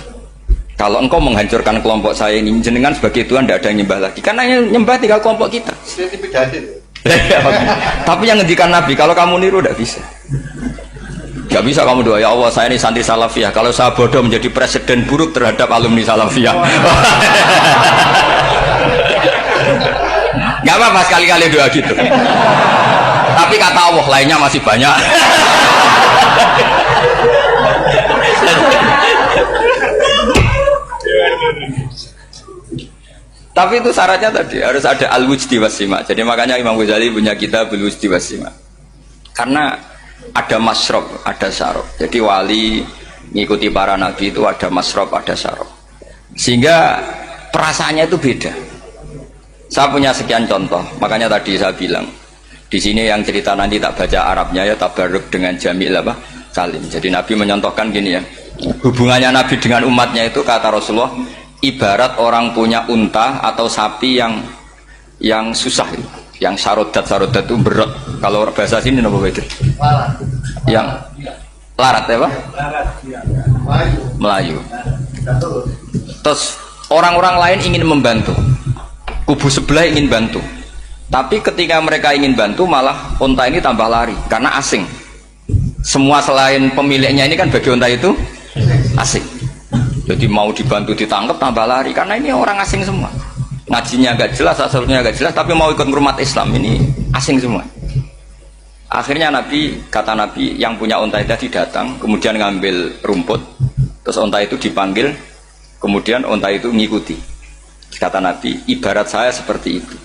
Kalau engkau menghancurkan kelompok saya ini, jenengan sebagai Tuhan tidak ada yang nyembah lagi. Karena yang nyembah tinggal kelompok kita. Tapi yang ngendikan Nabi, kalau kamu niru tidak bisa. bisa kamu doa, ya Allah saya ini santri salafiyah, kalau saya bodoh menjadi presiden buruk terhadap alumni salafiyah. Gak apa-apa sekali-kali doa gitu. Tapi kata Allah lainnya masih banyak. Tapi itu syaratnya tadi harus ada al-wujdi wasima. Jadi makanya Imam Ghazali punya kitab al-wujdi wasima. Karena ada masrob, ada syarab. Jadi wali mengikuti para nabi itu ada masrob, ada syarab. Sehingga perasaannya itu beda. Saya punya sekian contoh. Makanya tadi saya bilang di sini yang cerita nanti tak baca Arabnya ya tabarruk dengan Jamil apa? Salim. Jadi Nabi menyontohkan gini ya. Hubungannya Nabi dengan umatnya itu kata Rasulullah ibarat orang punya unta atau sapi yang susah, yang sarodat itu berat. Kalau bahasa sini apa itu? Yang larat ya Pak? Melayu. Terus orang-orang lain ingin membantu, kubu sebelah ingin bantu, tapi ketika mereka ingin bantu malah unta ini tambah lari karena asing. Semua selain pemiliknya ini kan bagi unta itu asing. Jadi mau dibantu ditangkap tambah lari karena ini orang asing semua. Ngajinya agak jelas, asalnya agak jelas, tapi mau ikut ngurmat Islam ini asing semua. Akhirnya kata Nabi yang punya unta itu tadi datang, kemudian ngambil rumput, terus unta itu dipanggil, kemudian unta itu ngikuti. Kata Nabi, ibarat saya seperti itu.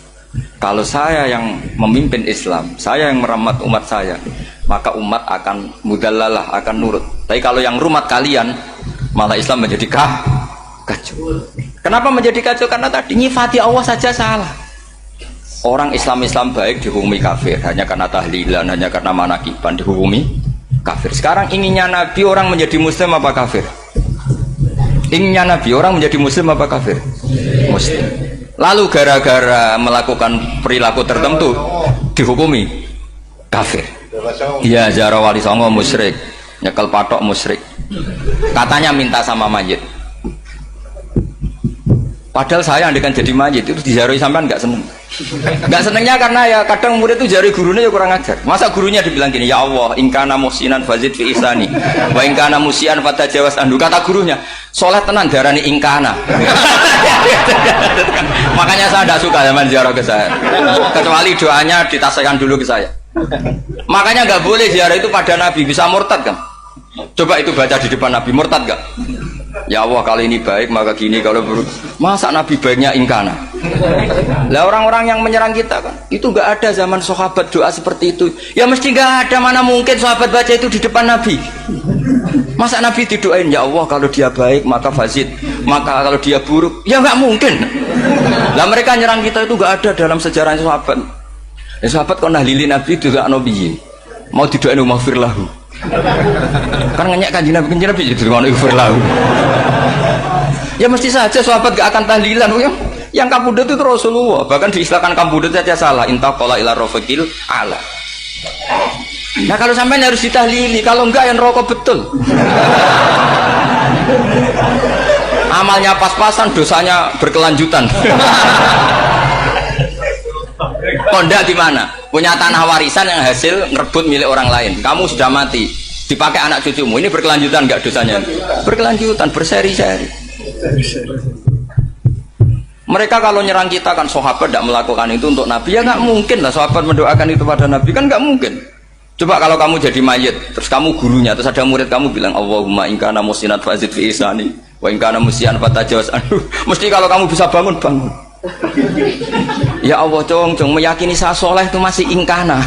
Kalau saya yang memimpin Islam, saya yang merawat umat saya, maka umat akan mudallalah, akan nurut. Tapi kalau yang rumat kalian, malah Islam menjadi kacau. Kenapa menjadi kacau? Karena tadi nyifati Allah saja salah. Orang Islam baik dihukumi kafir hanya karena tahlilan, hanya karena manakiban dihukumi kafir. Sekarang inginnya Nabi orang menjadi muslim apa kafir? Inginnya Nabi orang menjadi muslim apa kafir? Muslim. Lalu gara-gara melakukan perilaku tertentu dihukumi kafir. Iya, ziarah wali songo musyrik, nyekel patok musyrik. Katanya minta sama mayit. Padahal saya andekan jadi mayit itu diziarahi sampean nggak seneng. Nggak senengnya karena ya kadang murid itu jari gurunya ya kurang ajar. Masa gurunya dibilang gini, ya Allah, ingkana muhsinan fazid fi ihsani, wa ingkana musian fatajawas anhu. Kata gurunya, soleh tenan darani ingkana. Makanya saya tidak suka zaman ziarah ke saya. Kecuali doanya ditasyakan dulu ke saya. Makanya nggak boleh ziarah itu pada Nabi, bisa murtad kan? Coba itu baca di depan Nabi, murtad gak? Ya Allah kali ini baik maka gini, kalau buruk. Masa Nabi baiknya ingkana? Lah orang-orang yang menyerang kita kan, itu gak ada zaman sahabat doa seperti itu. Ya mesti gak ada, mana mungkin sahabat baca itu di depan Nabi. Masa Nabi didoain, ya Allah kalau dia baik maka fazid, maka kalau dia buruk, ya gak mungkin. Lah mereka nyerang kita itu gak ada dalam sejarah sahabat. Ya sahabat kok nahlili Nabi itu gak nabiyin, mau didoain maghfir lahu. Kan ngenyak kanjeng Nabi itu mau ighfir lahu. Ya mesti saja sahabat gak akan tahlilan. Yang kabudut itu Rasulullah, bahkan diistilahkan kabudut saja salah. Intaqala ila rafiqil ala. Nah kalau sampai harus ditahlili, kalau enggak yang rokok betul. Amalnya pas-pasan, dosanya berkelanjutan. Kondak di mana? Punya tanah warisan yang hasil ngerebut milik orang lain. Kamu sudah mati, dipakai anak cucumu. Ini berkelanjutan enggak dosanya? Berkelanjutan, berseri-seri. Mereka kalau nyerang kita kan sahabat tidak melakukan itu untuk Nabi, ya nggak mungkin lah sahabat mendoakan itu pada Nabi, kan nggak mungkin. Coba kalau kamu jadi mayit, terus kamu gurunya, terus ada murid kamu bilang Allahumma ingkana musinat fazid fi isani wa ingkana musian fatajawaz anhu. Mesti kalau kamu bisa bangun. Ya Allah cong meyakini saya soleh itu masih ingkana.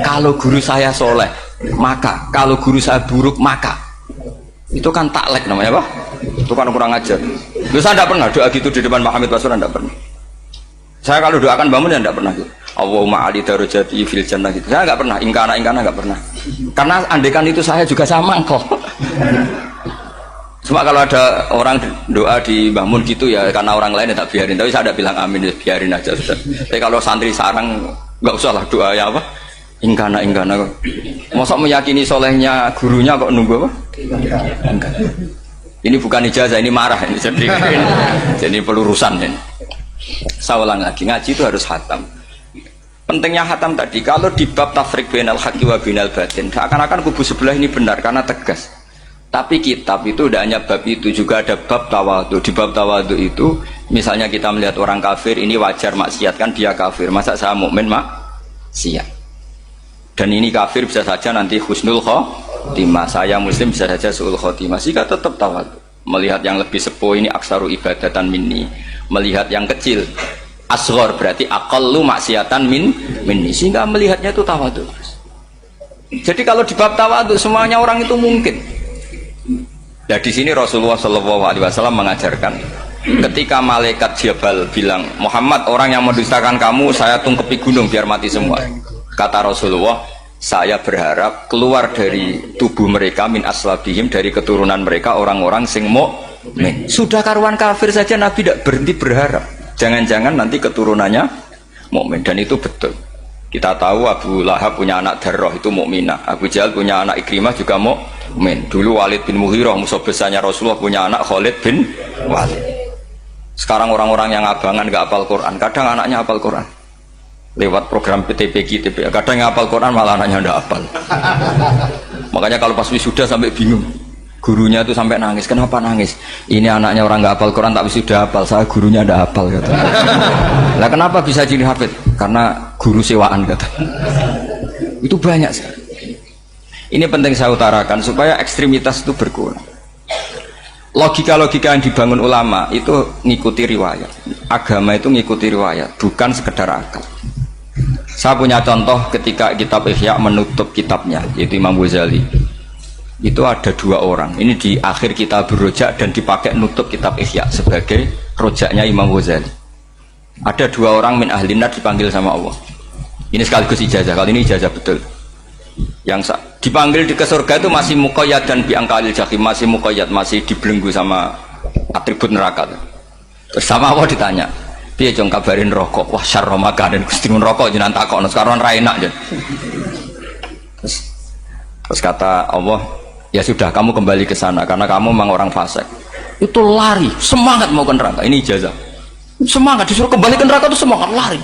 Kalau guru saya soleh maka, kalau guru saya buruk maka. Itu kan taklek namanya Pak. Itu kan kurang ajar. Loh, saya tidak pernah doa gitu di depan Pak Hamid Pasuruan, tidak pernah. Saya kalau doakan bangun ya tidak pernah gitu. Allahumma ali darajati fil jannah gitu. Saya nggak pernah, ingkana nggak pernah. Karena andekan itu saya juga sama kok. Cuma kalau ada orang doa di bangun gitu ya karena orang lain ya tak biarin. Tapi saya tidak bilang amin, ya biarin aja sudah. Tapi kalau santri sarang nggak usah lah doa ya apa? Ingkana kok. Masa meyakini solehnya gurunya kok nunggu apa? Ingkana. Ini bukan ijazah, ini marah ini. Jadi pelurusan ini. Saya ulang lagi, ngaji itu harus khatam. Pentingnya khatam tadi, kalau di bab tafriq bainal haqqi wa bainal batin, seakan-akan kubu sebelah ini benar karena tegas. Tapi kitab itu tidak hanya bab itu, juga ada bab tawadhu. Di bab tawadhu itu, misalnya kita melihat orang kafir ini wajar maksiat, kan dia kafir. Masa saya mukmin maksiat? Dan ini kafir bisa saja nanti husnul khotimah, saya muslim bisa saja su'ul khotimah. Jika tetap tawadhu, melihat yang lebih sepuh ini aksaru ibadatan minni, melihat yang kecil asghar berarti aqallu maksiatan minni, sehingga melihatnya itu tawadhu. Jadi kalau di bab tawadhu semuanya orang itu mungkin. Nah di sini Rasulullah SAW mengajarkan, ketika malaikat Jabal bilang, Muhammad, orang yang mendustakan kamu saya tungkepi gunung biar mati semua. Kata Rasulullah, saya berharap keluar dari tubuh mereka min aslabihim, dari keturunan mereka orang-orang sing mukmin. Sudah karuan kafir saja Nabi tidak berhenti berharap, jangan-jangan nanti keturunannya mukmin. Dan itu betul. Kita tahu Abu Lahab punya anak Darroh, itu mukminah. Abu Jahal punya anak Ikrimah juga mukmin. Dulu Walid bin Mughirah musuh besarnya Rasulullah punya anak Khalid bin Walid. Sekarang orang-orang yang abangan gak hafal Quran, kadang anaknya hafal Quran lewat program PTPQ, kadang yang hafal Quran malah anaknya tidak hafal. Makanya kalau pas wisuda sampai bingung, gurunya itu sampai nangis. Kenapa nangis? Ini anaknya orang nggak hafal Quran tapi sudah hafal, saya gurunya tidak hafal kata. Lah kenapa bisa jadi hafid? Karena guru sewaan kata. Itu banyak sekali. Ini penting saya utarakan supaya ekstremitas itu berkurang. Logika-logika yang dibangun ulama itu ngikuti riwayat. Agama itu ngikuti riwayat, bukan sekedar akal. Saya punya contoh ketika kitab Ihya menutup kitabnya, yaitu Imam Ghazali. Itu ada dua orang, ini di akhir kitab Rojak dan dipakai nutup kitab Ihya sebagai rojaknya Imam Ghazali. Ada dua orang min ahli nar dipanggil sama Allah. Ini sekaligus ijazah, kali ini ijazah betul. Yang dipanggil ke surga itu masih muqayyad dan biangkalil jahim, masih muqayyad, masih dibelenggu sama atribut neraka. Terus sama Allah ditanya, piye jong kabarin rokok? Wah syarra makanan Gusti rokok jenengan takokno sekarang ra enak jen. Terus kata Allah, ya sudah kamu kembali ke sana karena kamu memang orang fasik. Itu lari, semangat mau ke neraka. Ini ijazah. Semangat disuruh kembali ke neraka itu semangat lari.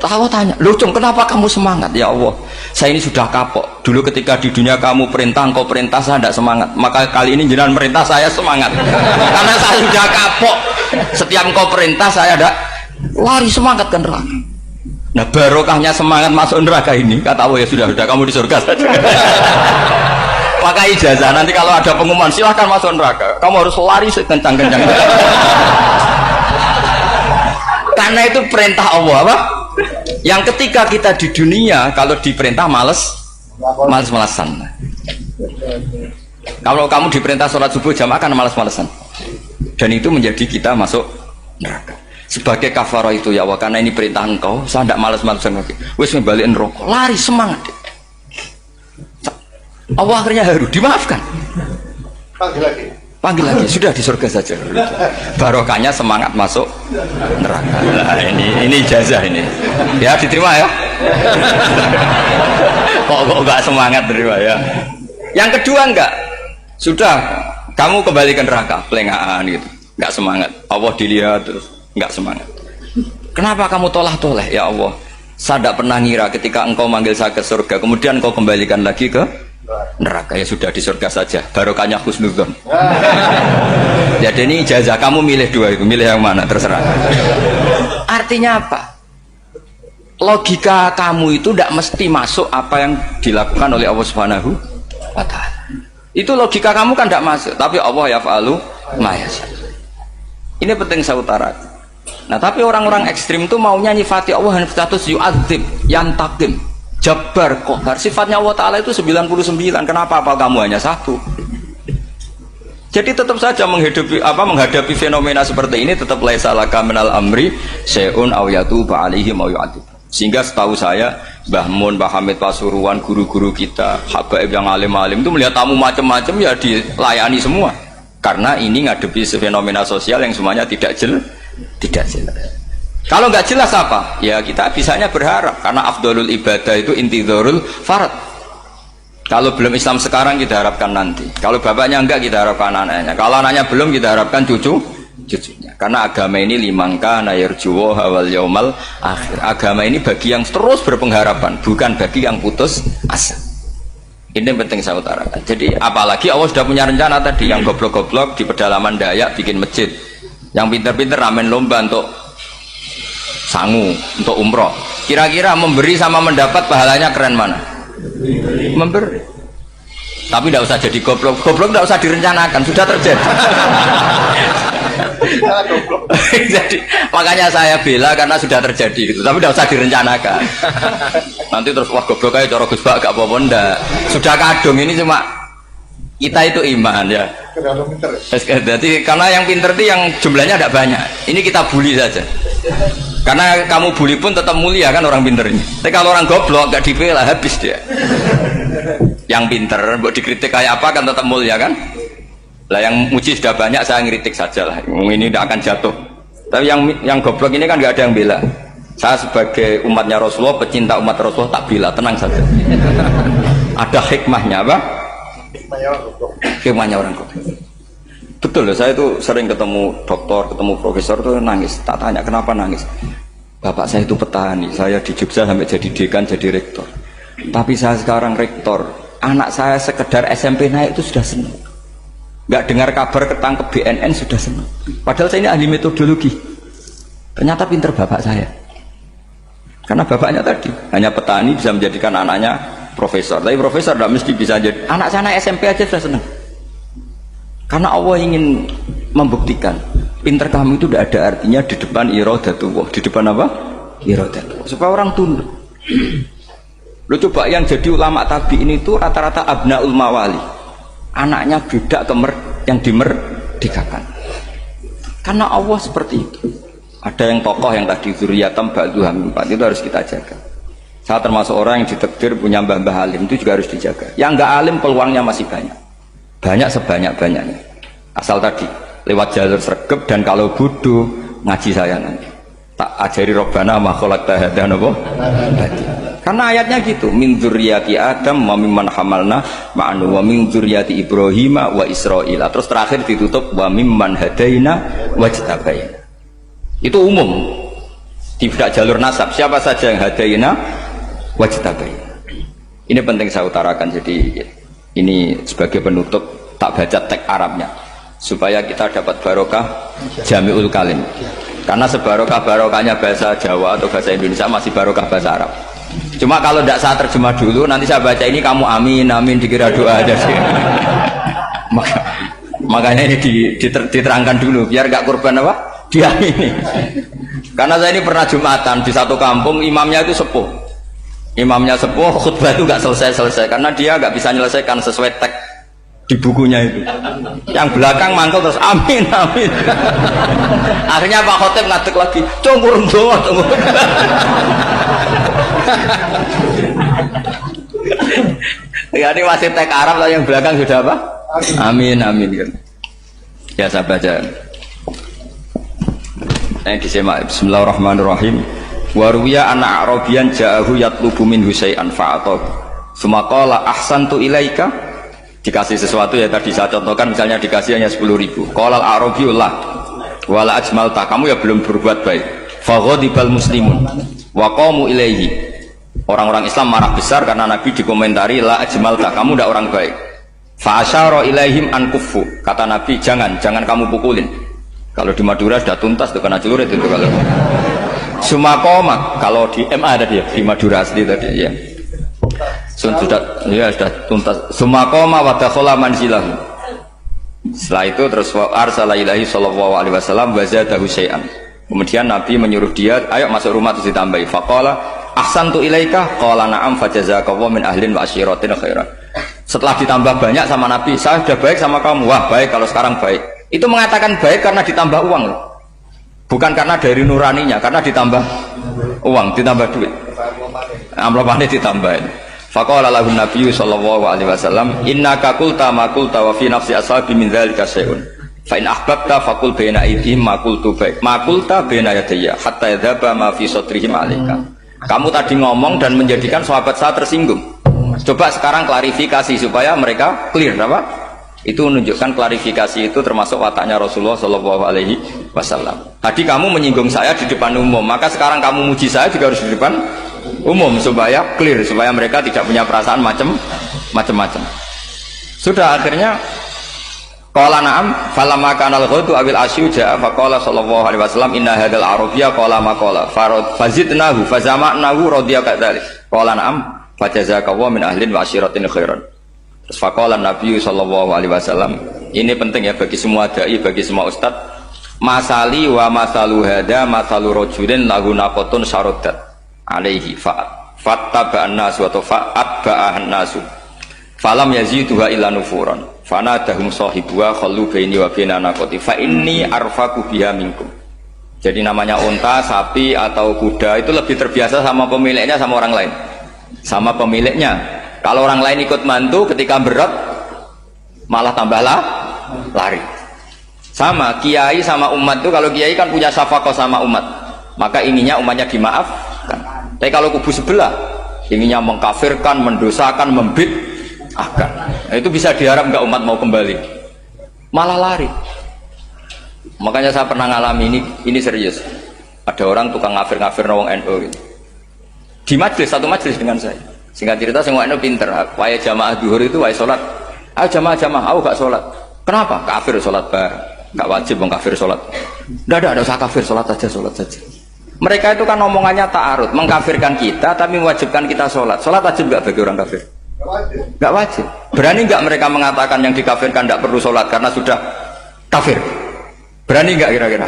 Allah tanya, loh Cung, kenapa kamu semangat? Ya Allah, saya ini sudah kapok. Dulu ketika di dunia kamu perintah, engkau perintah, saya tidak semangat. Maka kali ini jenengan perintah saya semangat. Karena saya sudah kapok. Setiap engkau perintah saya ada lari semangat ke neraka. Nah barokahnya semangat masuk neraka ini, kata Allah, ya sudah kamu di surga saja. Maka ijazah nanti kalau ada pengumuman silahkan masuk neraka, kamu harus lari sekencang-kencang. Karena itu perintah Allah apa? Yang ketika kita di dunia kalau diperintah males-malesan. Kalau kamu diperintah sholat subuh jamaah kan males-malesan. Dan itu menjadi kita masuk neraka. Sebagai kafarah itu ya Allah, karena ini perintah engkau, saya tidak males-malesan lagi. Wis ngebalikin rokok, lari semangat. Allah akhirnya haru, dimaafkan. Panggil lagi, sudah di surga saja. Barokahnya semangat masuk neraka. Nah, ini ijazah ini. Ya diterima ya. Kok enggak semangat terima ya. Yang kedua enggak. Sudah kamu kembali ke neraka, pelengahan gitu. Enggak semangat. Allah dilihat terus enggak semangat. Kenapa kamu toleh-toleh ya Allah? Saya tidak pernah ngira ketika engkau manggil saya ke surga, kemudian engkau kembalikan lagi ke neraka. Ya sudah di surga saja, barokahnya husnudzon. Jadi ini ijazah, kamu milih dua itu, milih yang mana terserah. Artinya apa? Logika kamu itu tidak mesti masuk apa yang dilakukan oleh Allah Subhanahu wa Ta'ala. Itu logika kamu kan tidak masuk, tapi Allah yaf'alu ma yasha. Ini penting saya utarakan. Nah tapi orang-orang ekstrim itu maunya nyifati Allah dengan status yu'adzib, yantakim, Jabbar, Qahar. Sifatnya Allah Ta'ala itu 99. Kenapa apal kamu hanya satu? Jadi tetap saja menghadapi fenomena seperti ini tetap laisa laka minal amri syai'un aw yatuba alaihim aw yu'adzib. Sehingga setahu saya Mbah Mun, Mbah Hamid Pasuruan, guru-guru kita, habaib yang alim-alim itu melihat tamu macam-macam ya dilayani semua. Karena ini ngadepi fenomena sosial yang semuanya tidak jelas. Kalau nggak jelas apa? Ya kita bisanya berharap karena afdolul ibadah itu intidharul farad. Kalau belum Islam sekarang kita harapkan nanti. Kalau bapaknya enggak kita harapkan anaknya. Kalau anaknya belum kita harapkan cucunya. Karena agama ini limangka nayarjuwo hawal yaumal akhir. Agama ini bagi yang terus berpengharapan, bukan bagi yang putus asa. Ini penting saya utarakan. Jadi apalagi Allah sudah punya rencana tadi, yang goblok-goblok di pedalaman Dayak bikin masjid, yang pinter-pinter ramen lomba untuk sangu, untuk umroh. Kira-kira memberi sama mendapat pahalanya keren mana? Memberi. Tapi tidak usah jadi goblok. Goblok tidak usah direncanakan, sudah terjadi. Jadi makanya saya bela karena sudah terjadi gitu. Tapi tidak usah direncanakan. Nanti terus wah goblok aja cara Gus Bak gak apa-apa ndak. Sudah kadung, ini cuma kita itu iman ya. Jadi karena yang pinter itu yang jumlahnya tidak banyak. Ini kita bully saja. Karena kamu bully pun tetap mulia kan orang pinternya. Tapi kalau orang goblok gak dibela habis dia. Yang pinter, buat dikritik kayak apa kan tetap mulia kan? Lah yang muji sudah banyak, saya ngeritik saja lah. Ini tidak akan jatuh. Tapi yang goblok ini kan nggak ada yang bela. Saya sebagai umatnya Rasulullah, pecinta umat Rasulullah tak bela, tenang saja. Ada hikmahnya apa? Hikmahnya orang goblok. Betul loh, saya itu sering ketemu dokter, ketemu profesor tuh nangis. Tak tanya kenapa nangis. Bapak saya itu petani, saya di Jogja sampai jadi dekan, jadi rektor. Tapi saya sekarang rektor, anak saya sekedar SMP naik itu sudah senang. Nggak dengar kabar ketangkep BNN sudah senang. Padahal saya ini ahli metodologi. Ternyata pinter bapak saya. Karena bapaknya tadi hanya petani bisa menjadikan anaknya profesor. Tapi profesor tidak mesti bisa jadi. Anak saya naik SMP aja sudah senang. Karena Allah ingin membuktikan pinter kamu itu tidak ada artinya di depan iradatullah. Di depan apa? Iradatullah. Supaya orang tunduk. Lo coba yang jadi ulama tabi ini tuh rata-rata abnaul mawali, anaknya budak yang dimerdekakan. Karena Allah seperti itu. Ada yang tokoh yang tadi zuriyatam ba'duham empat itu harus kita jaga. Saya termasuk orang yang ditakdir punya mbah-mbah alim, itu juga harus dijaga. Yang enggak alim peluangnya masih banyak, banyak sebanyak-banyaknya. Asal tadi lewat jalur sregep, dan kalau bodoh ngaji saya nanti. Tak ajari robbana ma khalaqta hadza napa? Karena ayatnya gitu, min dzurriyyati Adam wa mimman hamalna ma'anu wa min dzurriyyati Ibrahim wa Israil. Terus terakhir ditutup wa mimman hadaina wajtabaina. Itu umum. Tidak jalur nasab, siapa saja yang hadaina wajtabaina. Ini penting saya utarakan. Jadi ini sebagai penutup tak baca teks Arabnya supaya kita dapat barokah jami'ul kalim. Karena sebarokah-barokahnya bahasa Jawa atau bahasa Indonesia masih barokah bahasa Arab. Cuma kalau tidak saya terjemah dulu, nanti saya baca ini kamu amin, amin dikira doa aja sih. Makanya ini diterangkan dulu, biar gak korban apa? Diamini. Karena saya ini pernah Jumatan di satu kampung, imamnya itu sepuh. Imamnya sepuh, khutbah itu gak selesai-selesai. Karena dia gak bisa menyelesaikan sesuai teks di bukunya itu. Yang belakang mangkel terus amin, amin. Akhirnya Pak Khotib ngadeg lagi, cungkur doa, cungkur. Ya ini masih teks Arab, yang belakang sudah apa? Amin, amin. Ya saya baca. Yang disemak. Bismillahirrahmanirrahim. Waruya anak Arabian ja'ahu yatlubu min husay'an fa'atahu. Sumaqala ahsantu ilaika. Dikasih sesuatu ya tadi saya contohkan, misalnya dikasih hanya 10.000. Qala al-arabiyullah wala ajmalta, kamu ya belum berbuat baik. Faghadibal muslimun wa qamu ilaihi. Orang-orang Islam marah besar karena Nabi dikomentari la ajmalta, kamu tidak orang baik. Fa asyara ilaihim an kuffu, kata Nabi jangan kamu pukulin. Kalau di Madura sudah tuntas tuh kena celurit itu kalau. Sumakoma, kalau di MA ada dia di Madura asli tadi ya. Sudah tuntas. Sumakoma wa dakhala manzilahu. Setelah itu terus arsala ilahi sallallahu alaihi wasallam wa zadahu syai'an. Kemudian Nabi menyuruh dia, ayo masuk rumah terus ditambahi. Faqala ahsantu ilaika qala na'am fajazakallahu min ahlin wa asyiratin khairan. Setelah ditambah banyak sama Nabi, saya sudah baik sama kamu. Wah, baik kalau sekarang baik. Itu mengatakan baik karena ditambah uang loh. Bukan karena dari nuraninya, karena ditambah uang, ditambah duit. Amplopane ditambahin. Faqala lahu Nabi sallallahu alaihi wasallam, innaka qulta ma qulta wa fi nafsi ashabi min dzalika syai'un. Fa in ahbabta faqul baina aydihim ma qultu baik. Ma qulta baina yadayya hatta yadhaba ma fi sadrihim alaika. Kamu tadi ngomong dan menjadikan sahabat saya tersinggung. Coba sekarang klarifikasi supaya mereka clear apa? Itu menunjukkan klarifikasi itu termasuk wataknya Rasulullah Shallallahu Alaihi Wasallam. Tadi kamu menyinggung saya di depan umum, maka sekarang kamu muji saya juga harus di depan umum supaya clear, supaya mereka tidak punya perasaan macam-macam. Sudah akhirnya qala na'am falamma kana al-ghadu awil asyu ja'a faqala sallallahu alaihi wasallam inna hadzal arabiyya qala ma qala fazidnahu fazama'nahu radiya kadzalik qala na'am fajazakallahu min ahlin wa asyiratin khairan. Terus faqala Nabi sallallahu alaihi wasallam, ini penting ya bagi semua dai, bagi semua ustaz, masali wa masalu hada masalu rajulin lahu naqatun syaradat alaihi fattaba'an nas wa fa'atba'an nasu falam yaziduha illa nufuran fanadahum sahibuha khallu baini wa baina naqati fa inni arfaku biha minkum. Jadi namanya unta, sapi atau kuda itu lebih terbiasa sama pemiliknya sama orang lain, sama pemiliknya. Kalau orang lain ikut mantu ketika berat malah tambahlah lari. Sama kiai sama umat itu, kalau kiai kan punya syafaqah sama umat, maka inginnya umatnya dimaafkan. Tapi kalau kubu sebelah inginnya mengkafirkan, mendosakan, membid'ahkan, nah, itu bisa diharap nggak umat mau kembali, malah lari. Makanya saya pernah ngalami ini serius. Ada orang tukang ngafir-ngafir nawang NU gitu. Di majlis, satu majlis dengan saya. Singkat cerita, semua NU pinter. Waya jamaah duhur itu waya sholat. Ayo jamaah, aku gak sholat. Kenapa? Kafir sholat bareng. Gak wajib mengkafir sholat. Tidak usah kafir, sholat saja. Mereka itu kan omongannya ta'arud, mengkafirkan kita tapi mewajibkan kita sholat. Sholat wajib gak bagi orang kafir? Gak wajib. Berani gak mereka mengatakan yang dikafirkan tidak perlu sholat karena sudah kafir? Berani gak kira-kira?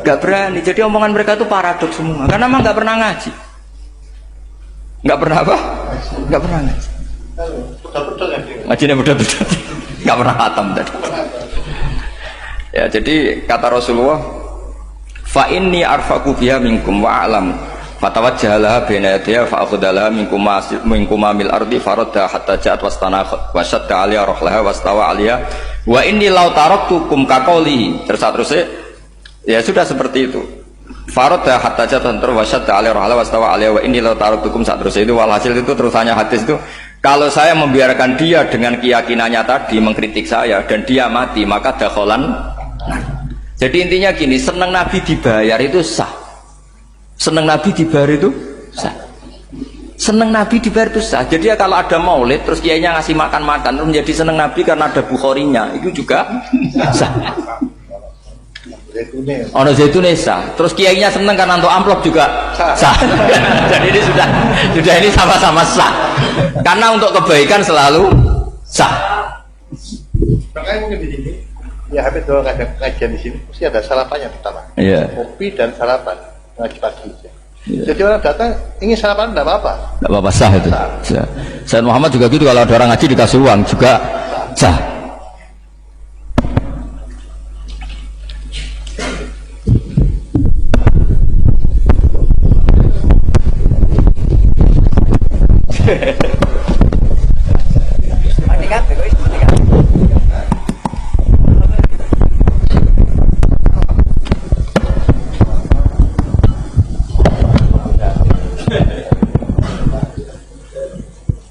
Gak berani. Jadi omongan mereka itu paradoks semua, karena memang gak pernah ngaji. Gak pernah apa? Gak pernah ngaji. Ngajinya betul-betul gak pernah khatam tadi. Ya, jadi kata Rasulullah, fa inni arfaqu biha minkum wa a'lamu fatawajjalaha baina yadayha fa akhadalaha minkum mil ardi faradda hatta ja'at wastana wa shadda 'aliya rahlaha wastawa 'aliya wa inni law taraktukum kaqaulihi. Terus ya sudah seperti itu. Faradda hatta ja'at wa shadda 'aliya rahlaha wastawa 'aliya wa inni law taraktukum. Terus itu walhasil itu terusannya hadis itu, kalau saya membiarkan dia dengan keyakinannya tadi mengkritik saya dan dia mati, maka dakholan. Jadi intinya gini, senang Nabi dibayar itu sah. Senang Nabi dibayar itu sah. Senang Nabi dibayar itu sah. Jadi ya kalau ada maulid terus kiainya ngasih makan-makan terus menjadi senang Nabi karena ada Bukharinya, itu juga sah. Ono zaitune sah. Terus kiainya senang karena untuk amplop juga sah. Jadi ini sudah ini sama-sama sah. Karena untuk kebaikan selalu sah. Makanya mungkin di sini ya habis doang kajian di sini mesti ada sarapannya pertama. Iya. Kopi dan sarapan ngaji pagi. Iya. Jadi orang datang ingin sarapan enggak apa-apa. Enggak apa-apa, sah itu. Sah. Sayyid Muhammad juga gitu, kalau ada orang ngaji dikasih uang juga sah.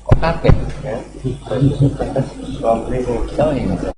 Kok kaget? Ya.